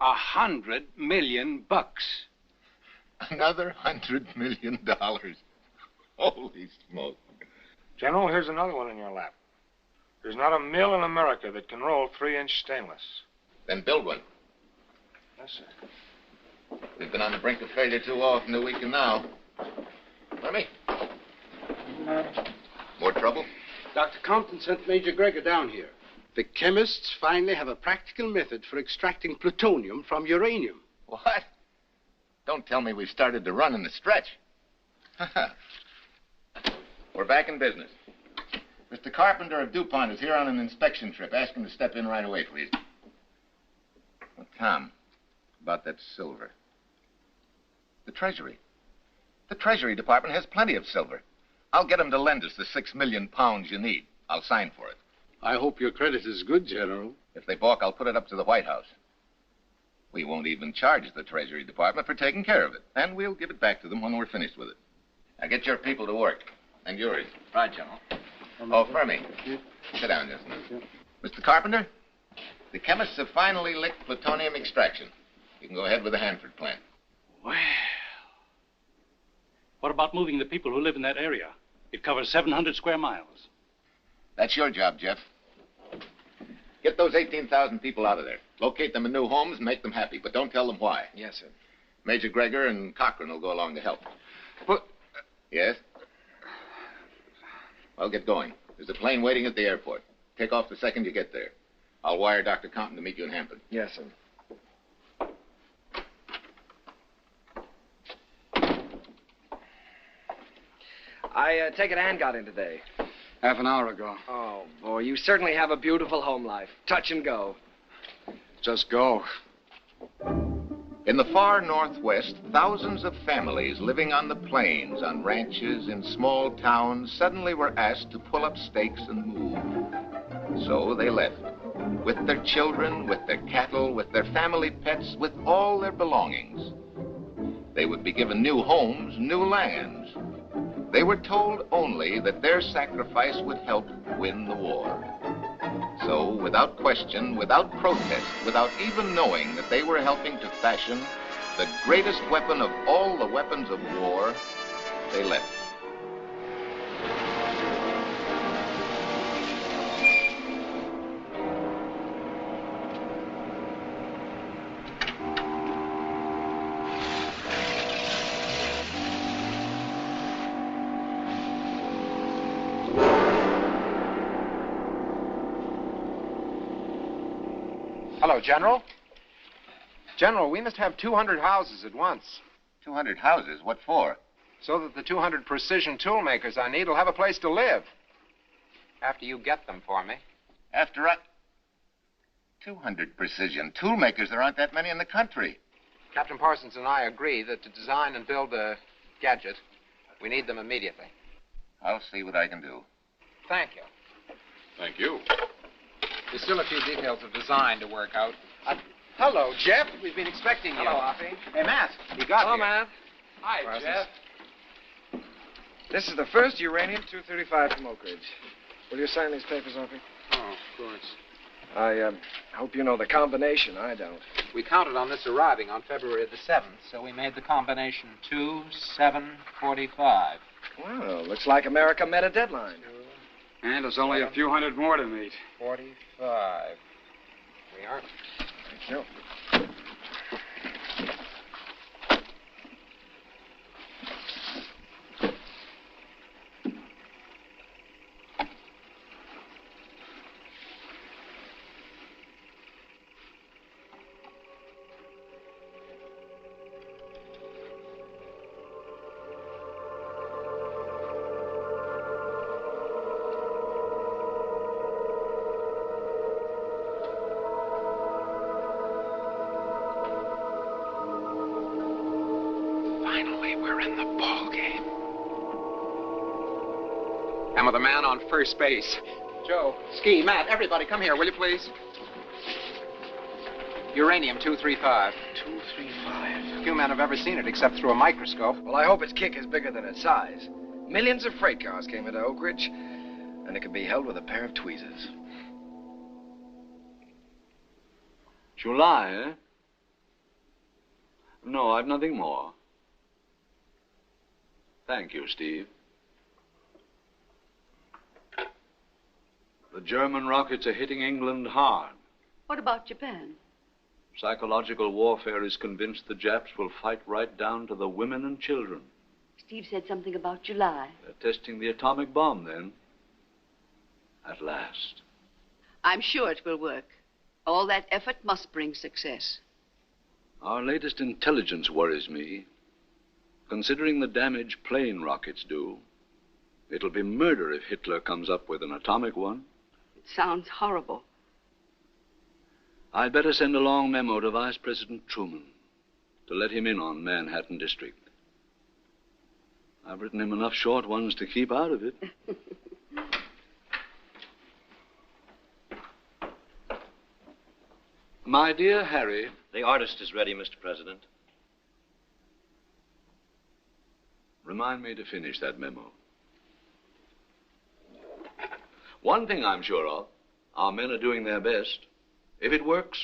$100 million. Another $100 million. Holy smoke. General, here's another one in your lap. There's not a mill in America that can roll 3-inch stainless. Then build one. Yes, sir. We've been on the brink of failure too often to weaken now. Remy? More trouble? Dr. Compton sent Major Gregor down here. The chemists finally have a practical method for extracting plutonium from uranium. What? Don't tell me we've started to run in the stretch. We're back in business. Mr. Carpenter of DuPont is here on an inspection trip. Ask him to step in right away, please. Well, Tom, about that silver. The Treasury. The Treasury Department has plenty of silver. I'll get them to lend us the 6 million pounds you need. I'll sign for it. I hope your credit is good, General. If they balk, I'll put it up to the White House. We won't even charge the Treasury Department for taking care of it. And we'll give it back to them when we're finished with it. Now get your people to work. And yours. Right, General. Oh, Fermi. Sit down just a minute. Mr. Carpenter, the chemists have finally licked plutonium extraction. You can go ahead with the Hanford plant. Well, what about moving the people who live in that area? It covers 700 square miles. That's your job, Jeff. Get those 18,000 people out of there. Locate them in new homes and make them happy, but don't tell them why. Yes, sir. Major Gregor and Cochran will go along to help. But... Yes? Well, get going. There's a plane waiting at the airport. Take off the second you get there. I'll wire Dr. Compton to meet you in Hampton. Yes, sir. I take it Ann got in today. Half an hour ago. Oh, boy, you certainly have a beautiful home life. Touch and go. Just go. In the far northwest, thousands of families living on the plains, on ranches, in small towns, suddenly were asked to pull up stakes and move. So they left. With their children, with their cattle, with their family pets, with all their belongings. They would be given new homes, new lands. They were told only that their sacrifice would help win the war. So, without question, without protest, without even knowing that they were helping to fashion the greatest weapon of all the weapons of war, they left. Hello, General. General, we must have 200 houses at once. 200 houses? What for? So that the 200 precision tool makers I need will have a place to live. After you get them for me. After I... 200 precision tool makers? There aren't that many in the country. Captain Parsons and I agree that to design and build a gadget, we need them immediately. I'll see what I can do. Thank you. Thank you. There's still a few details of design to work out. Hello, Jeff. We've been expecting you. Hello, Hoppy. Hey, Matt. You got Hello, here. Matt. Hi, Parsons. Jeff. This is the first uranium-235 from Oak Ridge. Will you sign these papers, Hoppy? Oh, of course. I hope you know the combination. I don't. We counted on this arriving on February the 7th, so we made the combination 2745. Well, looks like America met a deadline. And there's only a few hundred more to meet. 45. We are. Thank you. Finally, we're in the ball game. Emma, the man on first base. Joe, Ski, Matt, everybody, come here, will you please? Uranium-235. 235. Few men have ever seen it except through a microscope. Well, I hope its kick is bigger than its size. Millions of freight cars came into Oak Ridge, and it could be held with a pair of tweezers. July, eh? No, I've nothing more. Thank you, Steve. The German rockets are hitting England hard. What about Japan? Psychological warfare is convinced the Japs will fight right down to the women and children. Steve said something about July. They're testing the atomic bomb, then. At last. I'm sure it will work. All that effort must bring success. Our latest intelligence worries me. Considering the damage plane rockets do, it'll be murder if Hitler comes up with an atomic one. It sounds horrible. I'd better send a long memo to Vice President Truman to let him in on Manhattan District. I've written him enough short ones to keep out of it. My dear Harry. The artist is ready, Mr. President. Remind me to finish that memo. One thing I'm sure of, our men are doing their best. If it works,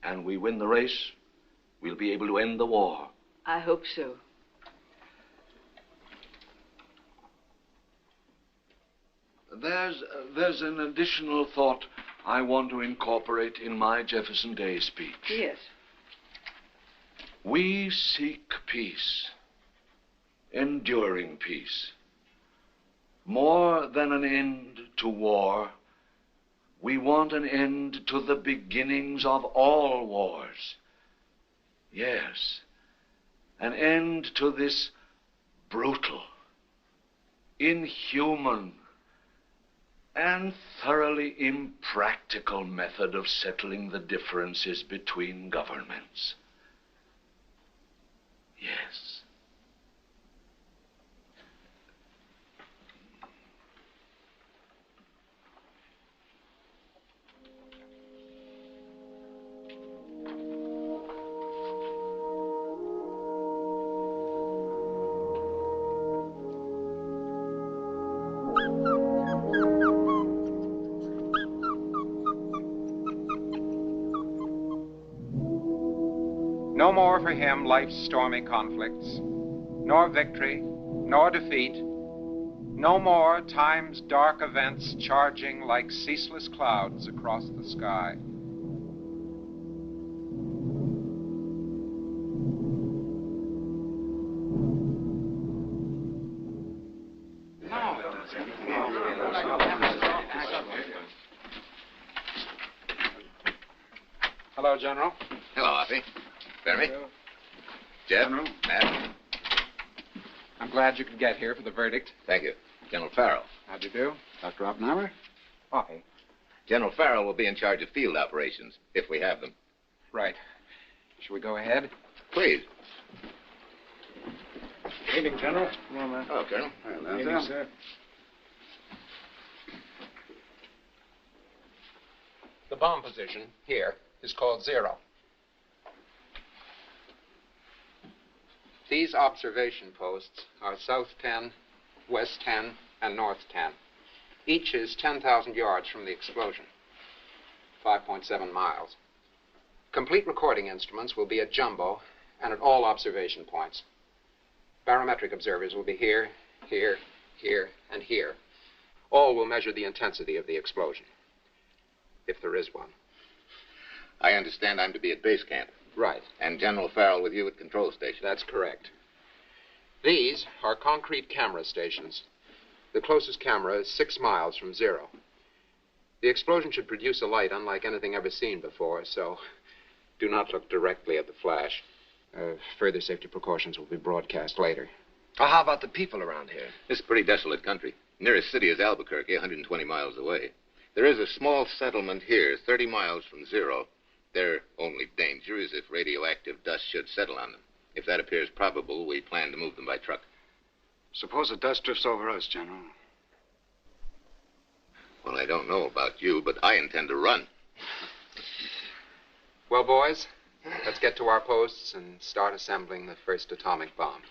and we win the race, we'll be able to end the war. I hope so. There's an additional thought I want to incorporate in my Jefferson Day speech. Yes. We seek peace, enduring peace. More than an end to war, we want an end to the beginnings of all wars. Yes, an end to this brutal, inhuman, and thoroughly impractical method of settling the differences between governments. Yes. No more for him life's stormy conflicts, nor victory, nor defeat. No more time's dark events charging like ceaseless clouds across the sky. Hello, General. Hello, Offie. Fermi. Jeff. General. Matt. I'm glad you could get here for the verdict. Thank you. General Farrell. How do you do? Dr. Oppenheimer? Offie. General Farrell will be in charge of field operations, if we have them. Right. Shall we go ahead? Please. Evening, General. Come on, man. Hello, Colonel. Evening, sir. The bomb position here is called 0. These observation posts are south 10, west 10, and north 10. Each is 10,000 yards from the explosion, 5.7 miles. Complete recording instruments will be at Jumbo and at all observation points. Barometric observers will be here, here, here, and here. All will measure the intensity of the explosion, if there is one. I understand I'm to be at base camp. Right. And General Farrell with you at control station. That's correct. These are concrete camera stations. The closest camera is 6 miles from 0. The explosion should produce a light unlike anything ever seen before, so do not look directly at the flash. Further safety precautions will be broadcast later. Well, how about the people around here? This is pretty desolate country. Nearest city is Albuquerque, 120 miles away. There is a small settlement here, 30 miles from 0. Their only danger is if radioactive dust should settle on them. If that appears probable, we plan to move them by truck. Suppose the dust drifts over us, General. Well, I don't know about you, but I intend to run. Well, boys, let's get to our posts and start assembling the first atomic bomb.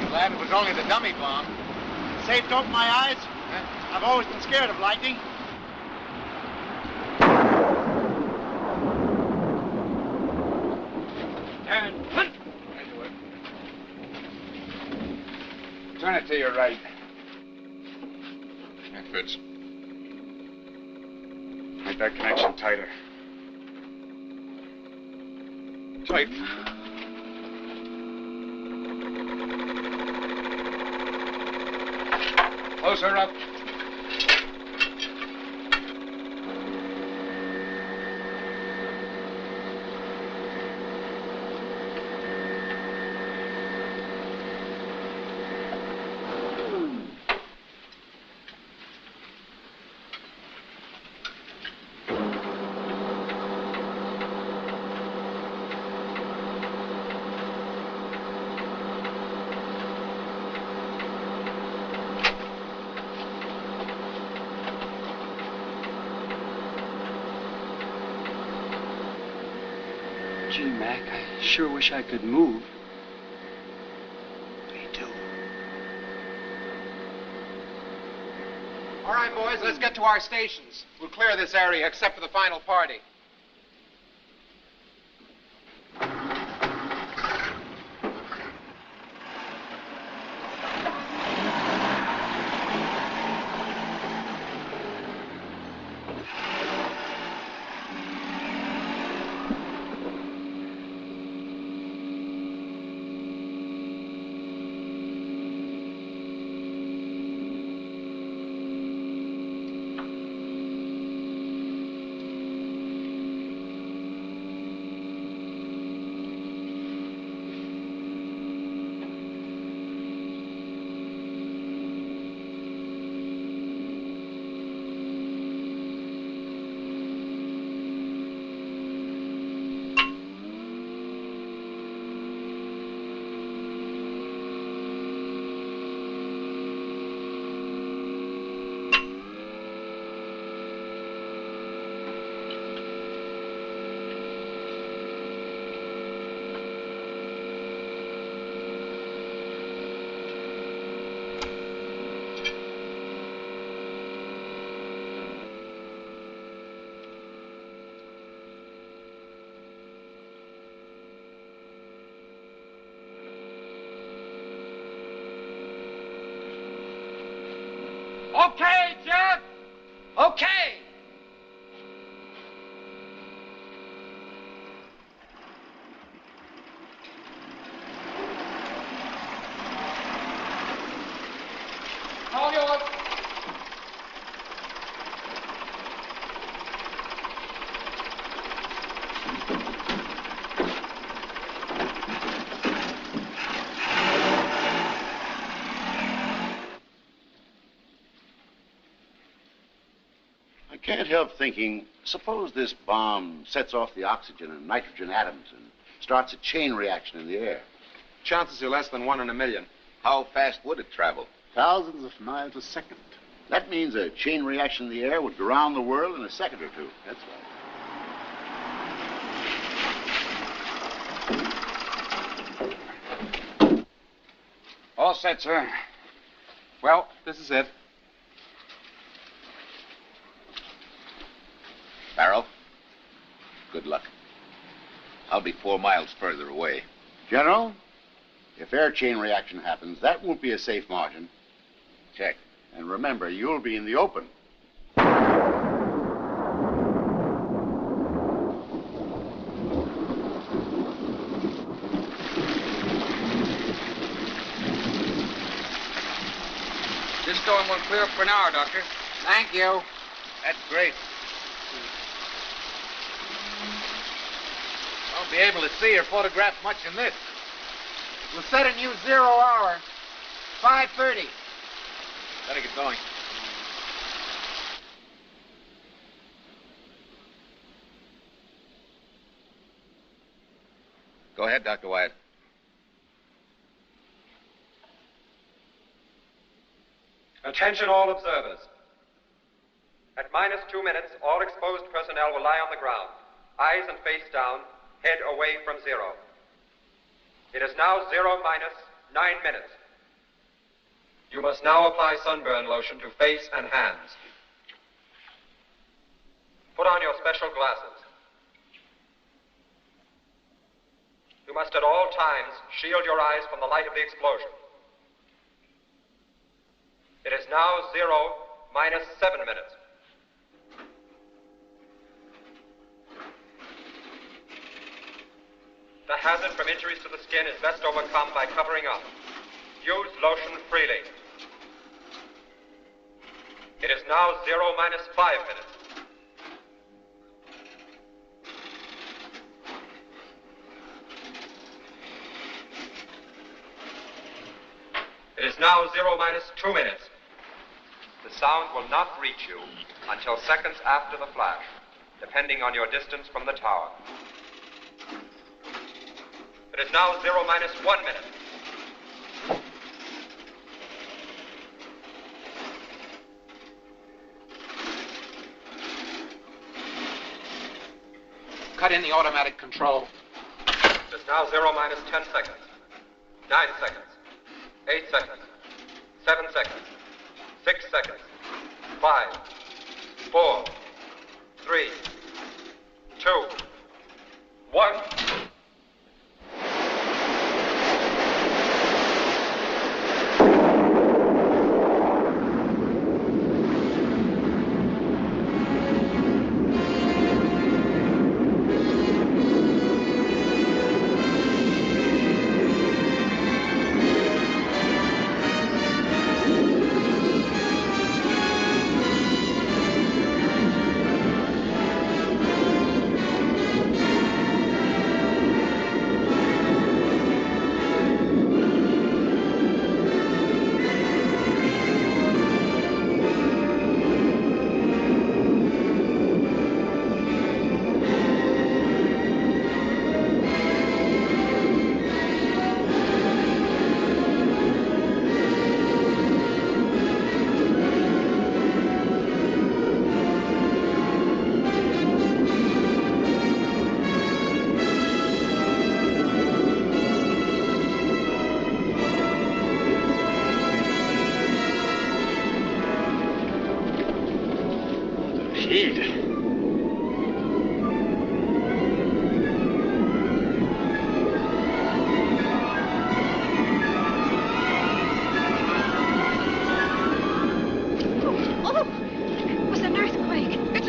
Glad it was only the dummy bomb. Saved open my eyes. I've always been scared of lightning. Turn it to your right. That fits. Make that connection tighter. Tight. Closer up. Gee, Mac, I sure wish I could move. Me too. All right, boys, let's get to our stations. We'll clear this area except for the final party. Okay, Jeff. Okay. All yours. I can't help thinking, suppose this bomb sets off the oxygen and nitrogen atoms and starts a chain reaction in the air. Chances are less than 1 in a million. How fast would it travel? Thousands of miles a second. That means a chain reaction in the air would go around the world in a second or two. That's right. All set, sir. Well, this is it. Barrow, good luck. I'll be 4 miles further away. General, if air chain reaction happens, that won't be a safe margin. Check. And remember, you'll be in the open. This storm will clear up for an hour, Doctor. Thank you. That's great. Won't be able to see or photograph much in this. We'll set a new 0 hour. 5:30. Better get going. Go ahead, Dr. Wyatt. Attention all observers. At -2 minutes, all exposed personnel will lie on the ground, eyes and face down, head away from 0. It is now 0 minus 9 minutes. You must now apply sunburn lotion to face and hands. Put on your special glasses. You must at all times shield your eyes from the light of the explosion. It is now 0 minus 7 minutes. The hazard from injuries to the skin is best overcome by covering up. Use lotion freely. It is now 0 minus 5 minutes. It is now 0 minus 2 minutes. The sound will not reach you until seconds after the flash, depending on your distance from the tower. It is now 0 minus 1 minute. Cut in the automatic control. It is now 0 minus 10 seconds. 9 seconds. 8 seconds. 7 seconds. 6 seconds. 5. 4. 3. 2. 1.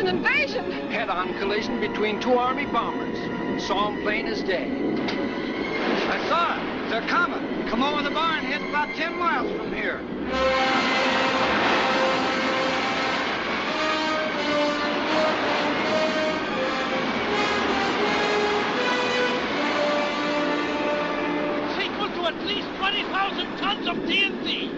an invasion. Head-on collision between two Army bombers. Saw them plain as day. I saw it. They're coming. Come over the barn. Head about 10 miles from here. It's equal to at least 20,000 tons of TNT.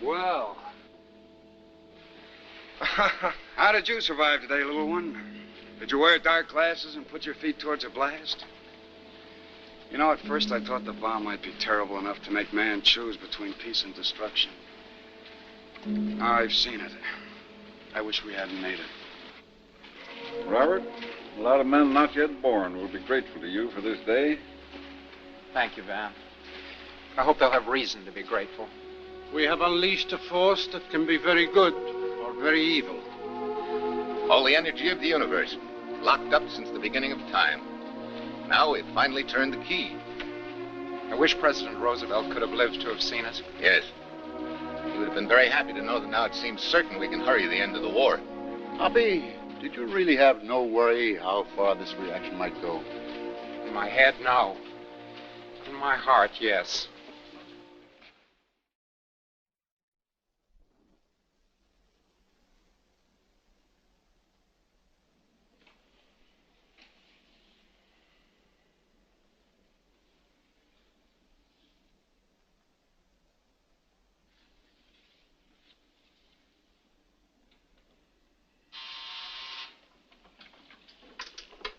Well. How did you survive today, little one? Did you wear dark glasses and put your feet towards a blast? You know, at first I thought the bomb might be terrible enough to make man choose between peace and destruction. Now I've seen it. I wish we hadn't made it. Robert, a lot of men not yet born will be grateful to you for this day. Thank you, Van. I hope they'll have reason to be grateful. We have unleashed a force that can be very good or very evil. All the energy of the universe, locked up since the beginning of time. Now we've finally turned the key. I wish President Roosevelt could have lived to have seen it. Yes. He would have been very happy to know that now it seems certain we can hurry the end of the war. Hoppy, did you really have no worry how far this reaction might go? In my head, no. In my heart, yes.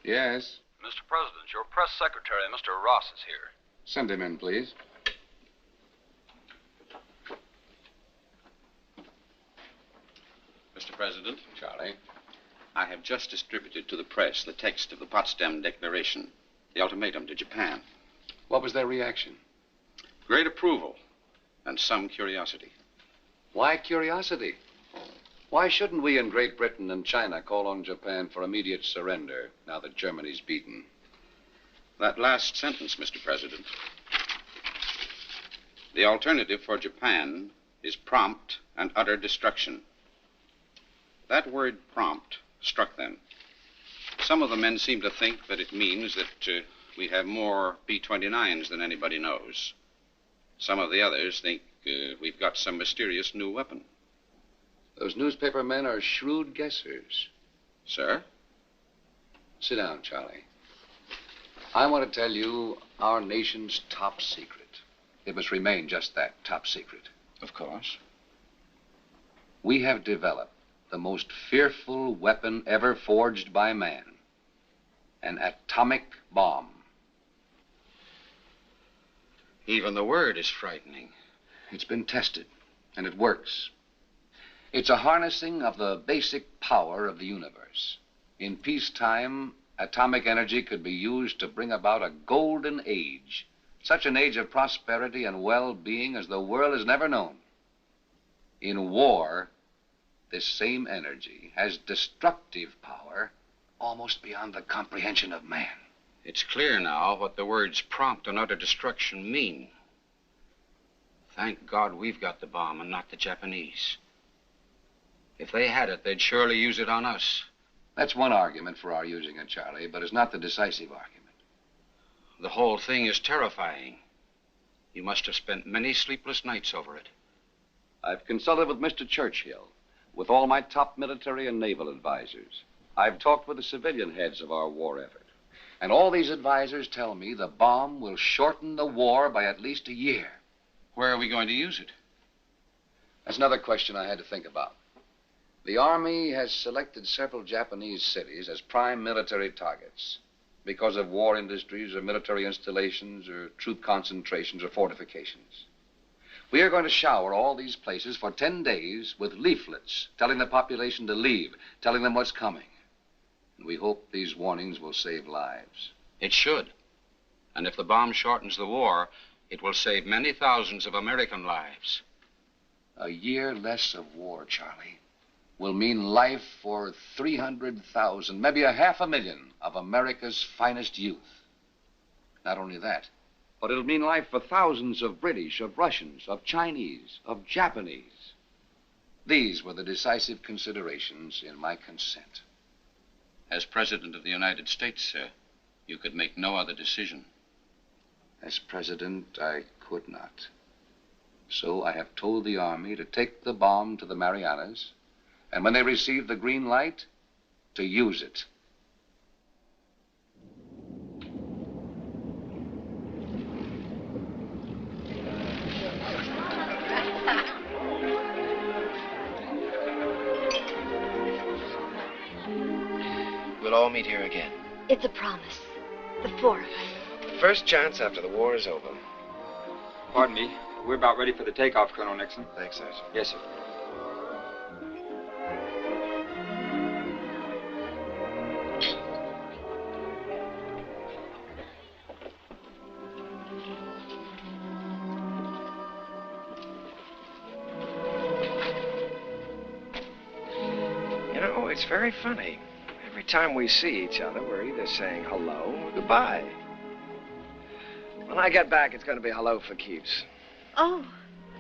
Yes? Mr. President, your press secretary, Mr. Ross, is here. Send him in, please. Mr. President. Charlie. I have just distributed to the press the text of the Potsdam Declaration, the ultimatum to Japan. What was their reaction? Great approval and some curiosity. Why curiosity? Why shouldn't we in Great Britain and China call on Japan for immediate surrender now that Germany's beaten? That last sentence, Mr. President. The alternative for Japan is prompt and utter destruction. That word prompt struck them. Some of the men seem to think that it means that we have more B-29s than anybody knows. Some of the others think we've got some mysterious new weapon. Those newspaper men are shrewd guessers. Sir? Sit down, Charlie. I want to tell you our nation's top secret. It must remain just that, top secret. Of course. We have developed the most fearful weapon ever forged by man. An atomic bomb. Even the word is frightening. It's been tested, and it works. It's a harnessing of the basic power of the universe. In peacetime, atomic energy could be used to bring about a golden age, such an age of prosperity and well-being as the world has never known. In war, this same energy has destructive power almost beyond the comprehension of man. It's clear now what the words prompt and utter destruction mean. Thank God we've got the bomb and not the Japanese. If they had it, they'd surely use it on us. That's one argument for our using it, Charlie, but it's not the decisive argument. The whole thing is terrifying. You must have spent many sleepless nights over it. I've consulted with Mr. Churchill, with all my top military and naval advisors. I've talked with the civilian heads of our war effort. And all these advisors tell me the bomb will shorten the war by at least a year. Where are we going to use it? That's another question I had to think about. The Army has selected several Japanese cities as prime military targets because of war industries or military installations or troop concentrations or fortifications. We are going to shower all these places for 10 days with leaflets telling the population to leave, telling them what's coming. And we hope these warnings will save lives. It should. And if the bomb shortens the war, it will save many thousands of American lives. A year less of war, Charlie, will mean life for 300,000, maybe 500,000 of America's finest youth. Not only that, but it'll mean life for thousands of British, of Russians, of Chinese, of Japanese. These were the decisive considerations in my consent. As President of the United States, sir, you could make no other decision. As President, I could not. So I have told the Army to take the bomb to the Marianas, and when they receive the green light, to use it. We'll all meet here again. It's a promise. The four of us. First chance after the war is over. Pardon me. We're about ready for the takeoff, Colonel Nixon. Thanks, Sergeant. Yes, sir. You know, it's very funny. Every time we see each other, we're either saying hello or goodbye. When I get back, it's going to be hello for keeps. Oh,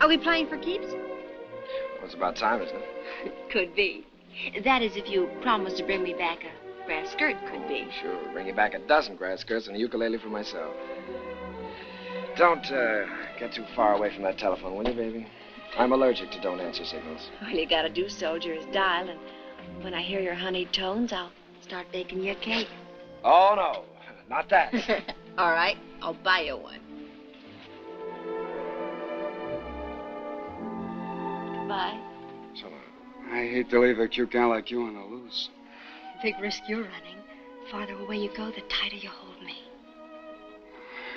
are we playing for keeps? Well, it's about time, isn't it? Could be. That is, if you promise to bring me back a grass skirt, could be. Sure, bring you back a dozen grass skirts and a ukulele for myself. Don't get too far away from that telephone, will you, baby? I'm allergic to don't answer signals. All you gotta do, soldier, is dial, and when I hear your honeyed tones, I'll start baking you a cake. Oh, no, not that. All right, I'll buy you one. Goodbye. So long. I hate to leave a cute gal like you on the loose. Big risk you're running. The farther away you go, the tighter you hold me.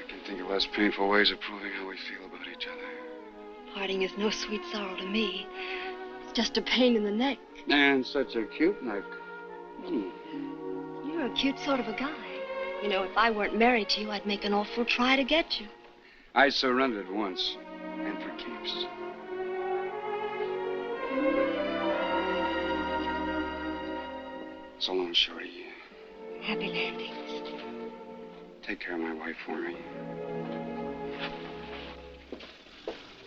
I can think of less painful ways of proving how we feel about each other. Parting is no sweet sorrow to me. It's just a pain in the neck. And such a cute neck. You're a cute sort of a guy. You know, if I weren't married to you, I'd make an awful try to get you. I surrendered once, and for keeps. So long, Shorty. Happy landings. Take care of my wife for me.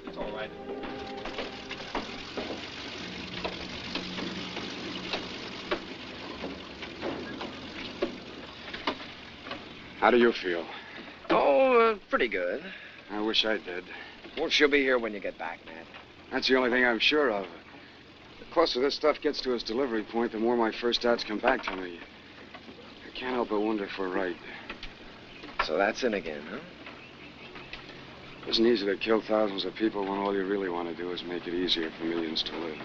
It's all right. How do you feel? Oh, pretty good. I wish I did. Well, she'll be here when you get back, Ned. That's the only thing I'm sure of. The closer this stuff gets to its delivery point, the more my first stats come back to me. I can't help but wonder if we're right. So that's in again, huh? It isn't easy to kill thousands of people when all you really want to do is make it easier for millions to live.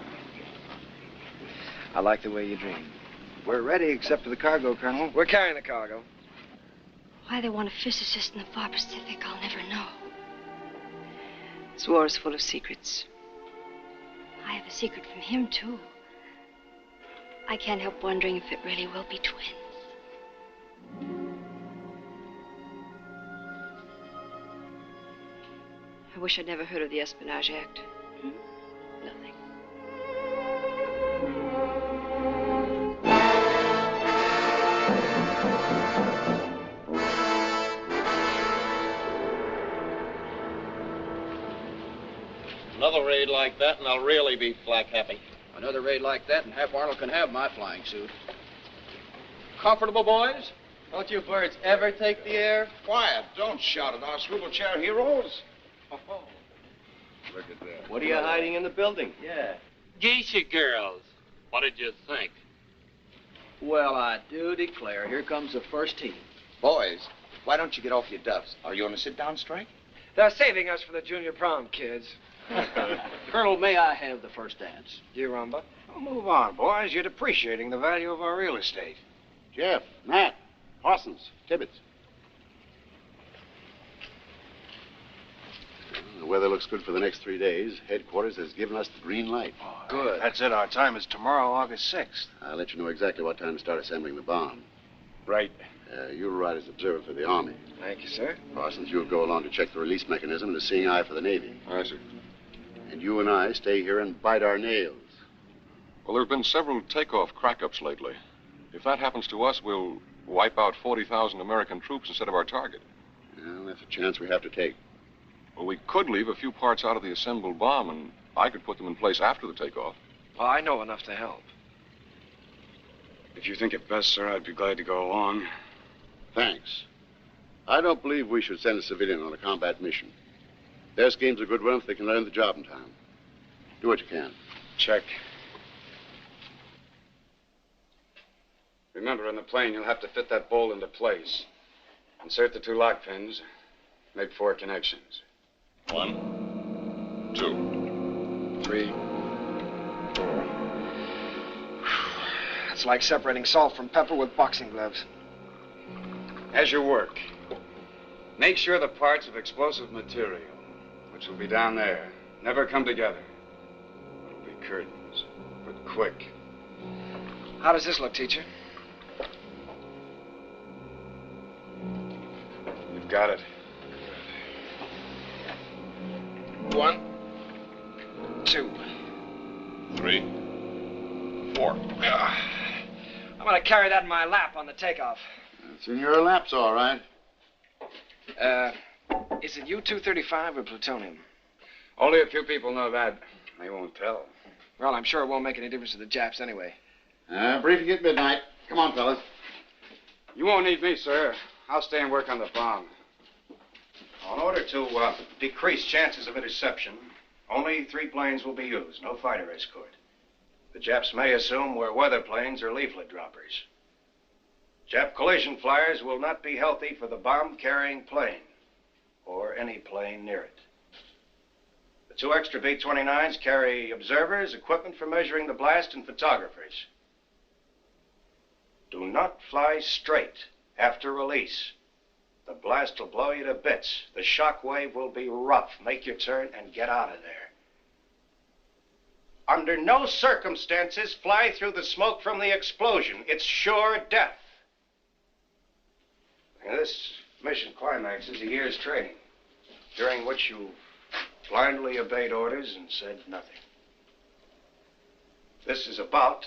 I like the way you dream. We're ready, except for the cargo, Colonel. We're carrying the cargo. Why they want a physicist in the far Pacific, I'll never know. This war is full of secrets. I have a secret from him, too. I can't help wondering if it really will be twins. I wish I'd never heard of the Espionage Act. Nothing. Another raid like that, and I'll really be flak happy. Another raid like that, and half Arnold can have my flying suit. Comfortable, boys? Don't you birds ever take the air? Quiet. Don't shout at our swivel chair heroes. Look at that. What are you hiding in the building? Yeah. Geisha girls. What did you think? Well, I do declare, here comes the first team. Boys, why don't you get off your duffs? Are you on a sit-down strike? They're saving us for the junior prom, kids. Colonel, may I have the first dance? You, Rumba? Oh, move on, boys. You're depreciating the value of our real estate. Jeff, Matt, Parsons, Tibbetts. The weather looks good for the next 3 days. Headquarters has given us the green light. Good. That's it. Our time is tomorrow, August 6th. I'll let you know exactly what time to start assembling the bomb. Right. You'll ride as observer for the Army. Thank you, sir. Parsons, you'll go along to check the release mechanism and a seeing eye for the Navy. Aye, sir. And you and I stay here and bite our nails. Well, there have been several takeoff crack-ups lately. If that happens to us, we'll wipe out 40,000 American troops instead of our target. Well, that's a chance we have to take. Well, we could leave a few parts out of the assembled bomb, and I could put them in place after the takeoff. Well, I know enough to help. If you think it best, sir, I'd be glad to go along. Thanks. I don't believe we should send a civilian on a combat mission. Their scheme's a good one if they can learn the job in time. Do what you can. Check. Remember, in the plane, you'll have to fit that bolt into place. Insert the 2 lock pins. Make 4 connections. 1, 2, 3, 4. It's like separating salt from pepper with boxing gloves. As you work, make sure the parts of explosive material, which will be down there, never come together. It'll be curtains, but quick. How does this look, teacher? You've got it. 1, 2, 3, 4. I'm going to carry that in my lap on the takeoff. It's in your laps, all right. Is it U-235 or plutonium? Only a few people know that. They won't tell. Well, I'm sure it won't make any difference to the Japs anyway. Briefing at midnight. Come on, fellas. You won't need me, sir. I'll stay and work on the bomb. In order to decrease chances of interception, only 3 planes will be used, no fighter escort. The Japs may assume we're weather planes or leaflet droppers. Jap collision flyers will not be healthy for the bomb-carrying plane or any plane near it. The 2 extra B-29s carry observers, equipment for measuring the blast, and photographers. Do not fly straight after release. The blast will blow you to bits. The shock wave will be rough. Make your turn and get out of there. Under no circumstances fly through the smoke from the explosion. It's sure death. Now, this mission climaxes a year's training, during which you blindly obeyed orders and said nothing. This is about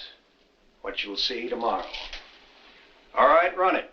what you'll see tomorrow. All right, run it.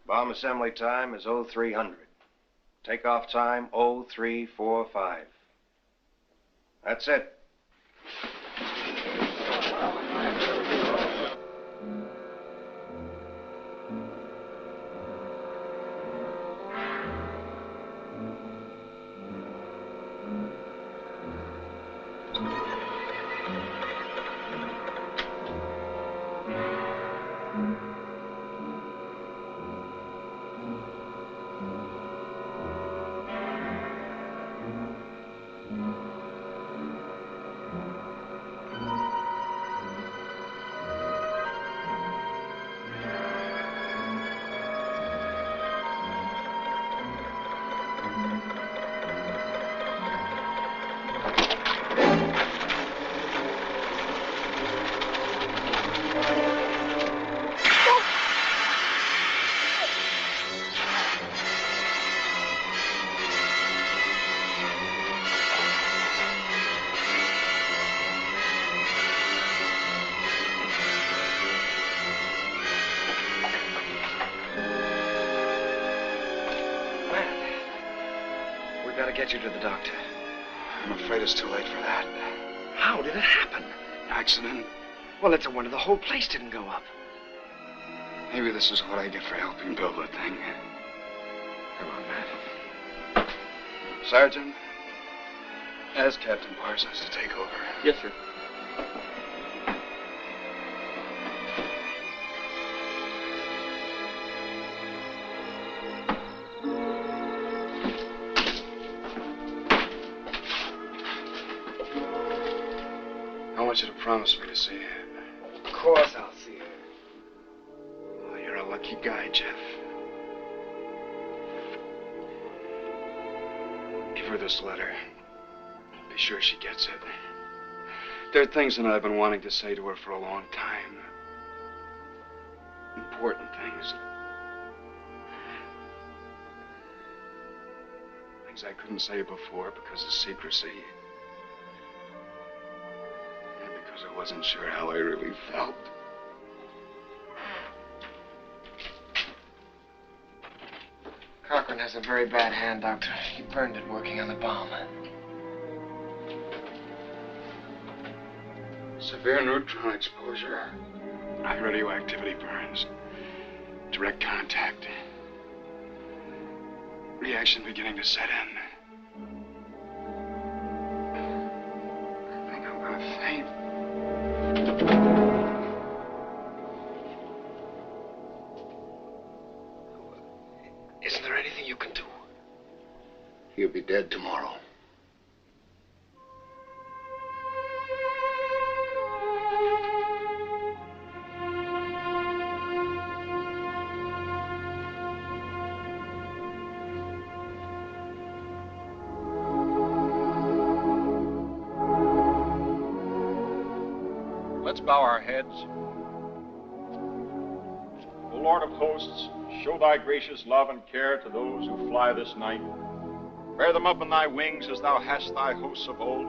Bomb assembly time is 0300. Takeoff time 0345. That's it. Get you to the doctor. I'm afraid it's too late for that. How did it happen? Accident. Well, it's a wonder the whole place didn't go up. Maybe this is what I get for helping build that thing. Come on, Matt. Sergeant, ask Captain Parsons to take over. Yes, sir. want you to promise me to see her. Of course I'll see her. Oh, you're a lucky guy, Jeff. Give her this letter. Be sure she gets it. There are things that I've been wanting to say to her for a long time. Important things. Things I couldn't say before because of secrecy. And because I wasn't sure how I really felt. Cochran has a very bad hand, Doctor. He burned it working on the bomb. Severe neutron exposure. High radioactivity burns. Direct contact. Reaction beginning to set in. I think I'm gonna faint. Isn't there anything you can do? He'll be dead tomorrow. Let's bow our heads. O Lord of hosts, show thy gracious love and care to those who fly this night. Bear them up in thy wings as thou hast thy hosts of old.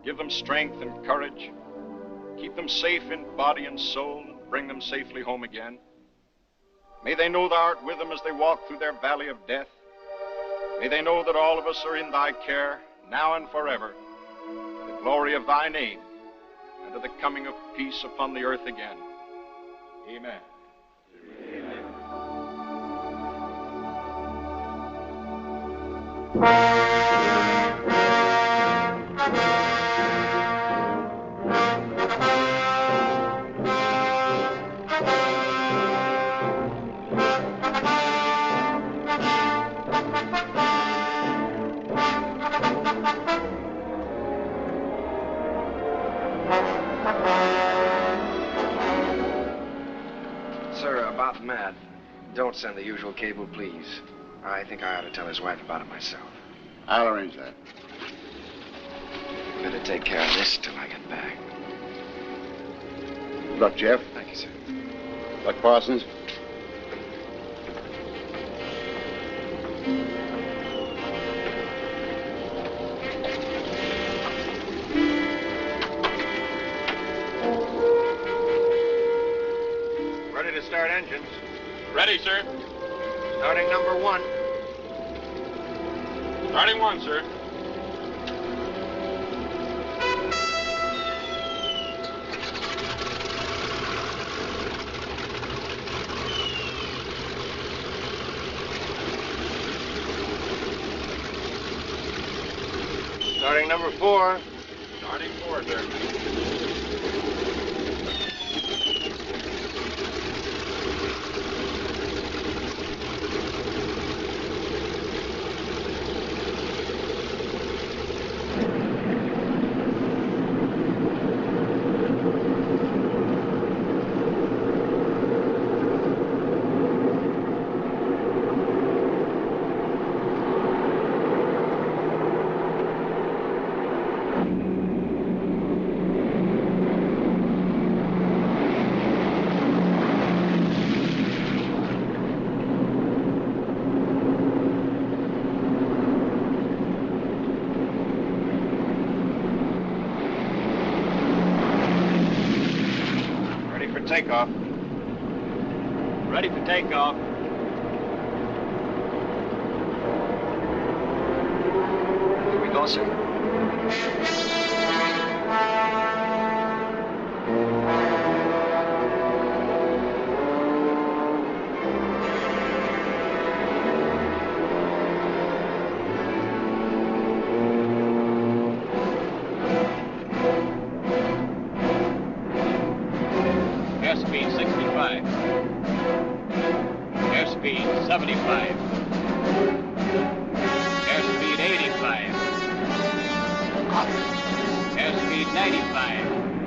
Give them strength and courage. Keep them safe in body and soul, and bring them safely home again. May they know thou art with them as they walk through their valley of death. May they know that all of us are in thy care, now and forever, to the glory of thy name, and to the coming of peace upon the earth again. Amen. Sir, about Matt, don't send the usual cable, please. I think I ought to tell his wife about it myself. I'll arrange that. Better take care of this till I get back. Good luck, Jeff. Thank you, sir. Good luck, Parsons. Ready to start engines. Ready, sir. Starting number 1. Starting 1, sir. Starting number 4. Starting 4, sir. Takeoff. Ready for takeoff. Here we go, sir. Airspeed 65. Airspeed 75. Airspeed 85. Airspeed 95.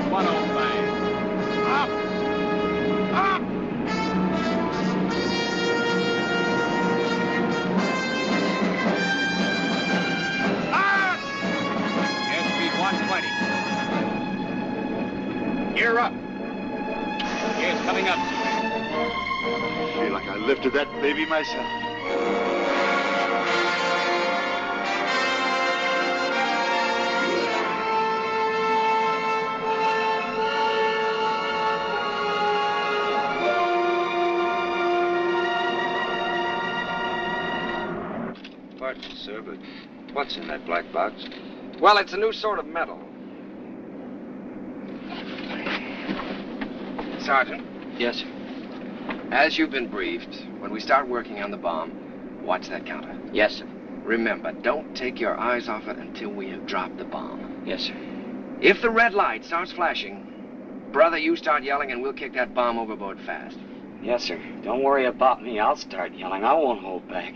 one, old man. Up! Up! Out! Airspeed 120. Gear up. Gear's coming up. I feel like I lifted that baby myself. Pardon me, sir, but what's in that black box? Well, it's a new sort of metal. Sergeant? Yes, sir. As you've been briefed, when we start working on the bomb, watch that counter. Yes, sir. Remember, don't take your eyes off it until we have dropped the bomb. Yes, sir. If the red light starts flashing, brother, you start yelling and we'll kick that bomb overboard fast. Yes, sir. Don't worry about me. I'll start yelling. I won't hold back.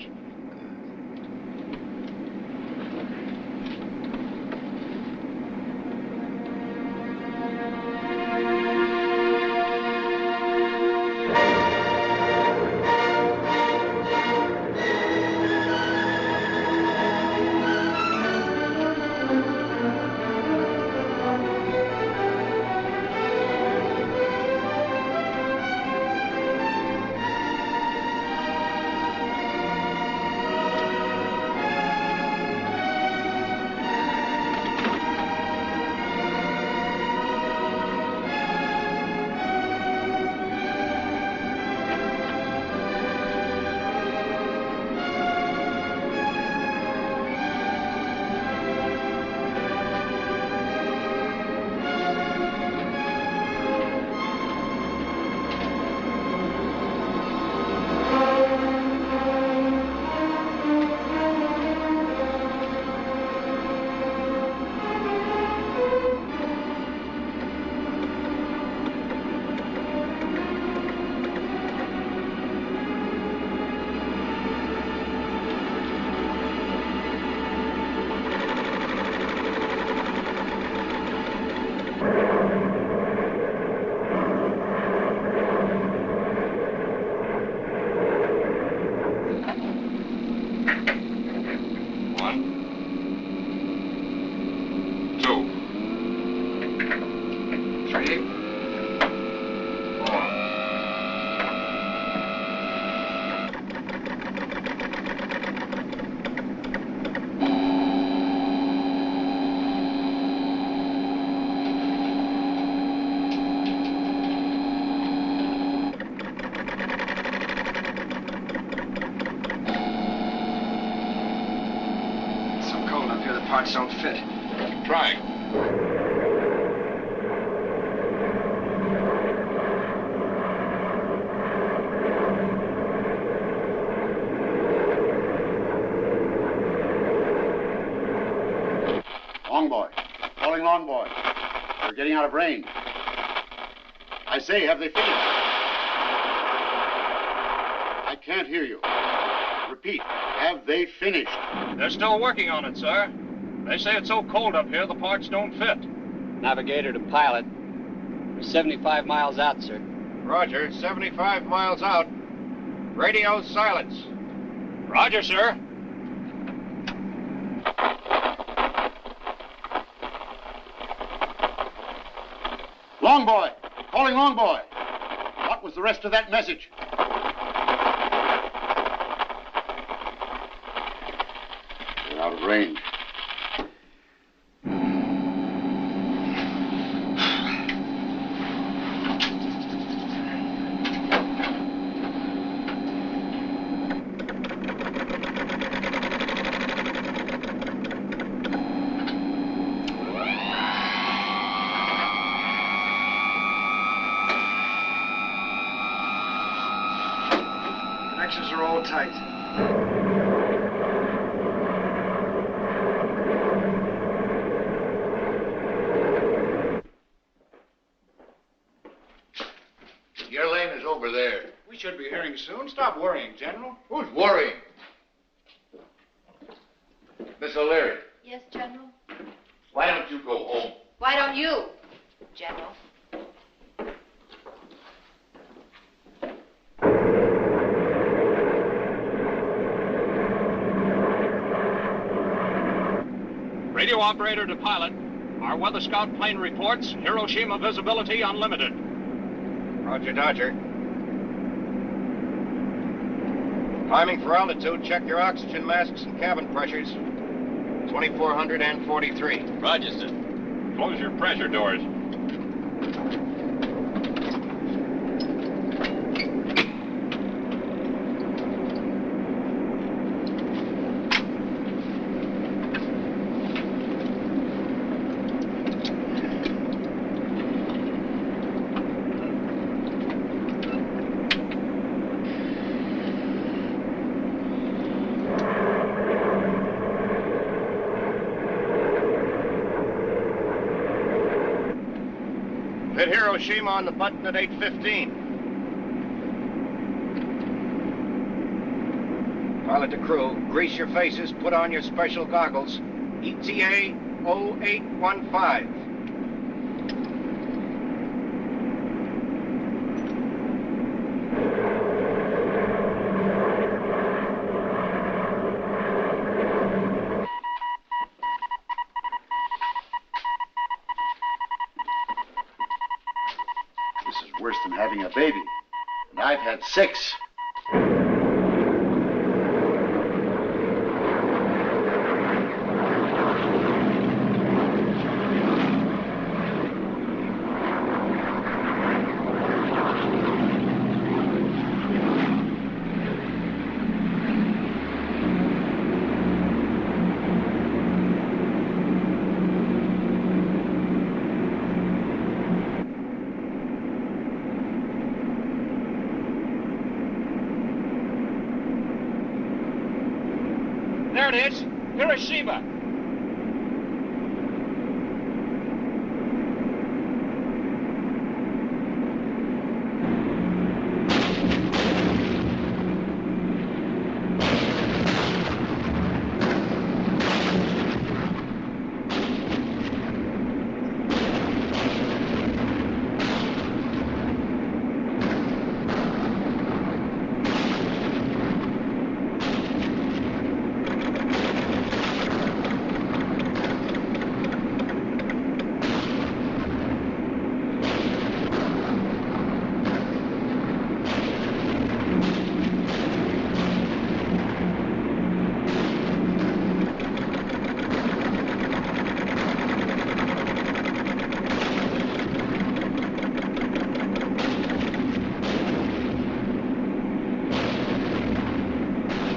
Parts don't fit. Try. Long boy. Calling long boy. We're getting out of range. I say, have they finished? I can't hear you. Repeat, have they finished? They're still working on it, sir. They say it's so cold up here, the parts don't fit. Navigator to pilot. We're 75 miles out, sir. Roger, 75 miles out. Radio silence. Roger, sir. Long boy. Calling long boy. What was the rest of that message? We're out of range. Connections are all tight. Your lane is over there. We should be hearing soon. Stop worrying, General. Who's worrying? Miss O'Leary, Yes, General? why don't you go home? Why don't you? General. Radio operator to pilot. Our weather scout plane reports Hiroshima visibility unlimited. Roger, Dodger. Climbing for altitude, check your oxygen masks and cabin pressures. 2443. Roger, sir. Close your pressure doors. Hit Hiroshima on the button at 8:15. Pilot to crew, grease your faces, put on your special goggles. ETA 0815. This is worse than having a baby. And I've had 6. There it is. Hiroshima.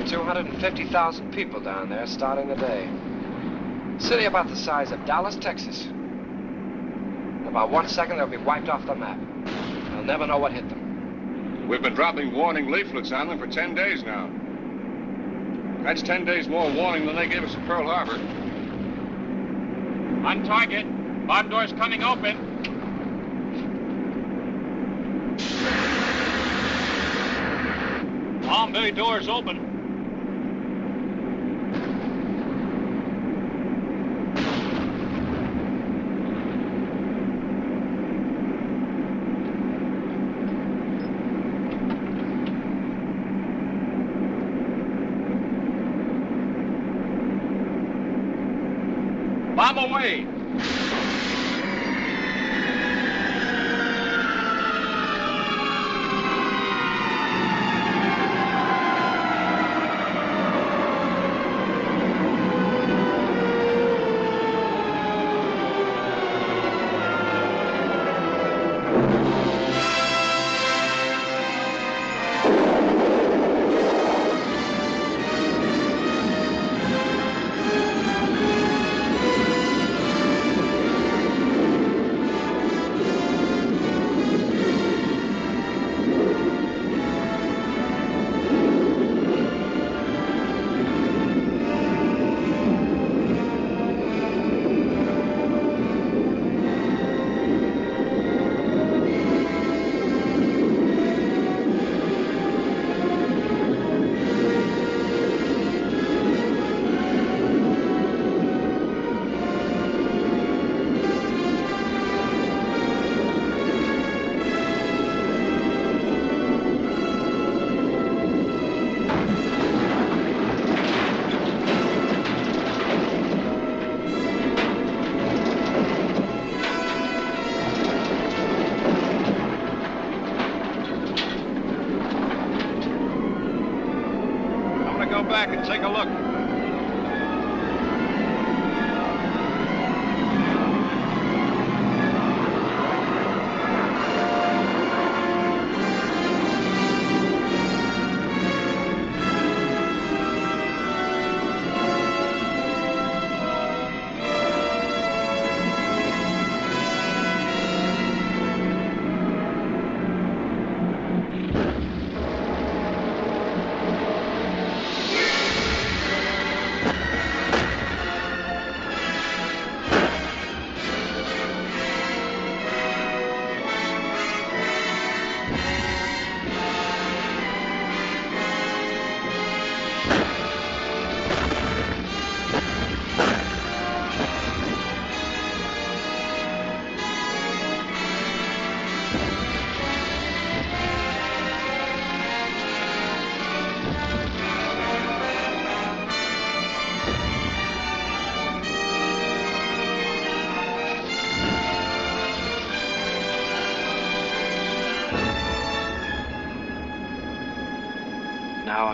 $250,000 people down there starting the day. City about the size of Dallas, Texas. In about 1 second, they'll be wiped off the map. They'll never know what hit them. We've been dropping warning leaflets on them for 10 days now. That's 10 days more warning than they gave us at Pearl Harbor. On target. Bomb doors coming open. Bomb bay doors open. Bomb away!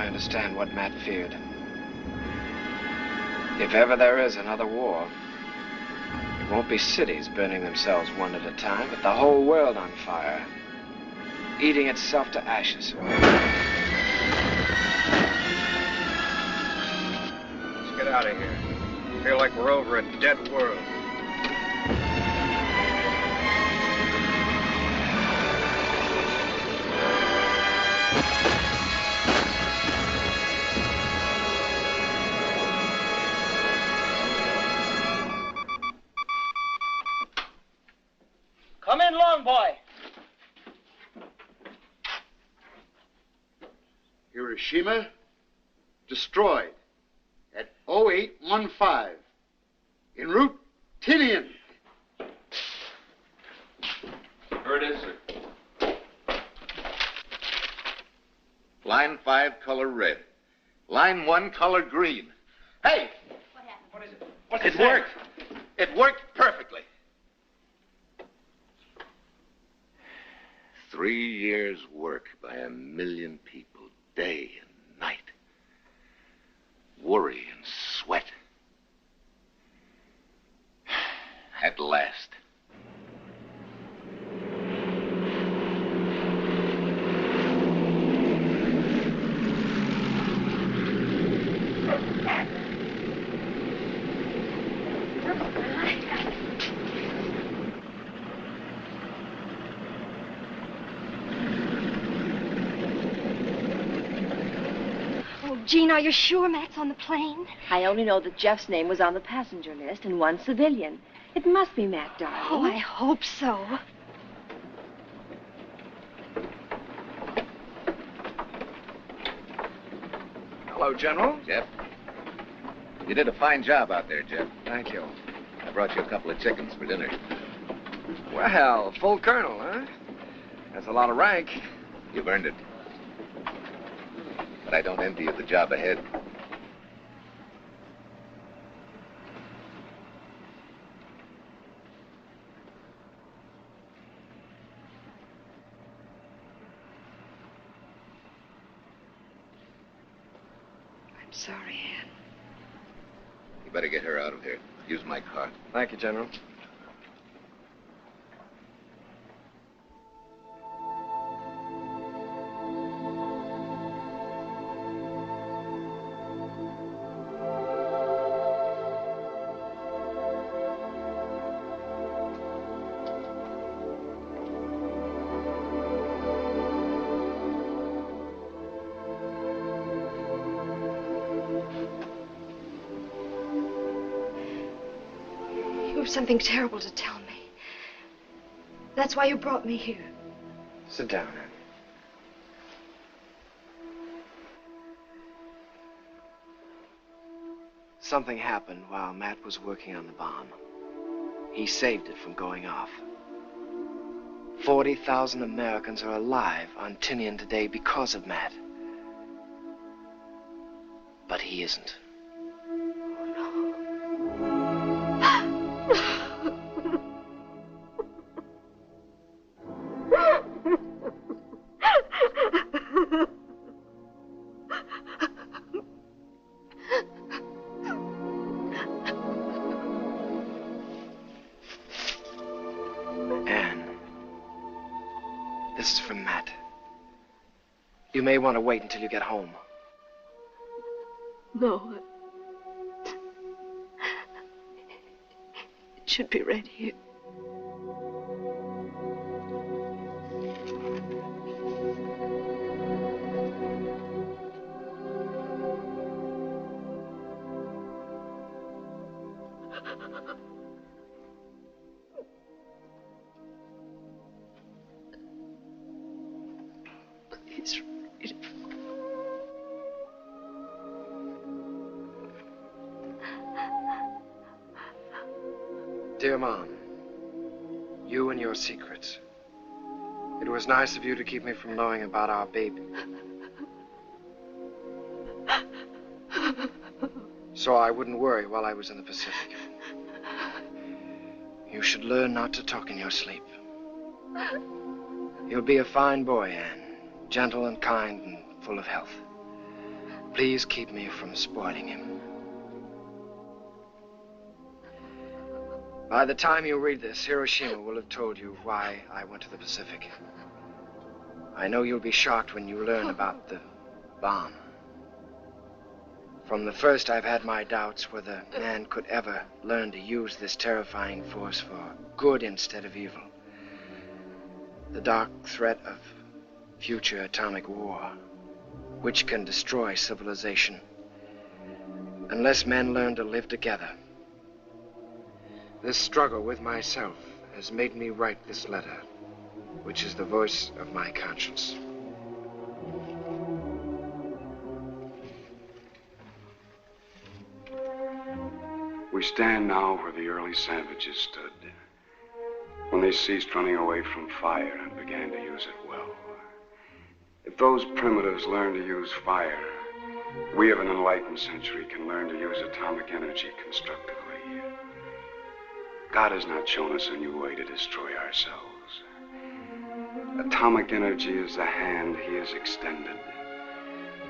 I understand what Matt feared. If ever there is another war, it won't be cities burning themselves one at a time, but the whole world on fire, eating itself to ashes. Let's get out of here. I feel like we're over a dead world. Come in, long boy. Hiroshima destroyed at 0815. En route, Tinian. Here it is, sir. Line 5, color red. Line 1, color green. Hey! What happened? What is it? What's It worked. It worked perfectly. 3 years' work by 1 million people, day and night. Worry and sweat. At last. Jean, are you sure Matt's on the plane? I only know that Jeff's name was on the passenger list and one civilian. It must be Matt, darling. Oh, I hope so. Hello, General. Jeff. You did a fine job out there, Jeff. Thank you. I brought you a couple of chickens for dinner. Well, full colonel, huh? That's a lot of rank. You've earned it. But I don't envy you the job ahead. I'm sorry, Anne. You better get her out of here. Use my car. Thank you, General. You have something terrible to tell me. That's why you brought me here. Sit down, Anne. Something happened while Matt was working on the bomb. He saved it from going off. 40,000 Americans are alive on Tinian today because of Matt. But he isn't. Anne, this is from Matt. You may want to wait until you get home. No. It should be right here. Please read it. Dear Mom, you and your secrets. It was nice of you to keep me from knowing about our baby. So I wouldn't worry while I was in the Pacific. You should learn not to talk in your sleep. You'll be a fine boy, Anne. Gentle and kind and full of health. Please keep me from spoiling him. By the time you read this, Hiroshima will have told you why I went to the Pacific. I know you'll be shocked when you learn about the bomb. From the first, I've had my doubts whether man could ever learn to use this terrifying force for good instead of evil. The dark threat of future atomic war, which can destroy civilization unless men learn to live together. This struggle with myself has made me write this letter, which is the voice of my conscience. We stand now where the early savages stood, when they ceased running away from fire and began to use it well. If those primitives learn to use fire, we of an enlightened century can learn to use atomic energy constructively. God has not shown us a new way to destroy ourselves. Atomic energy is the hand he has extended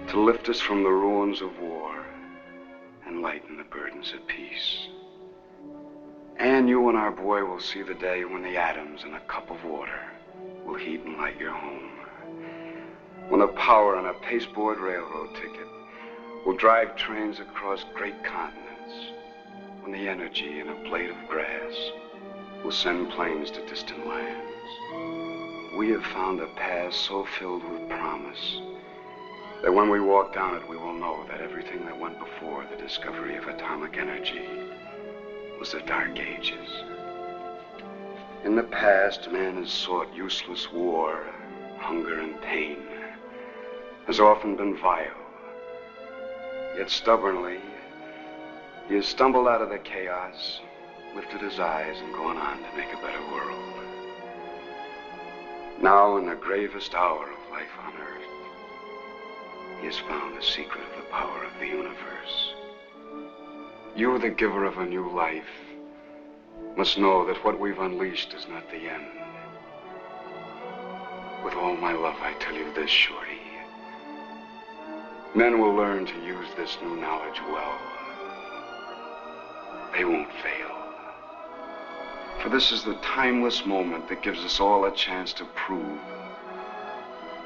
to lift us from the ruins of war and lighten the burdens of peace. And you and our boy will see the day when the atoms in a cup of water will heat and light your home. When the power in a pasteboard railroad ticket will drive trains across great continents. When the energy in a blade of grass will send planes to distant lands. We have found a path so filled with promise that when we walk down it, we will know that everything that went before the discovery of atomic energy was the Dark Ages. In the past, man has sought useless war, hunger, and pain, has often been vile. Yet stubbornly, he has stumbled out of the chaos, lifted his eyes, and gone on to make a better world. Now, in the gravest hour of life on earth, he has found the secret of the power of the universe. You, the giver of a new life, must know that what we've unleashed is not the end. With all my love, I tell you this, Shorty. Men will learn to use this new knowledge well. They won't fail. For this is the timeless moment that gives us all a chance to prove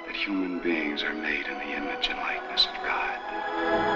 that human beings are made in the image and likeness of God.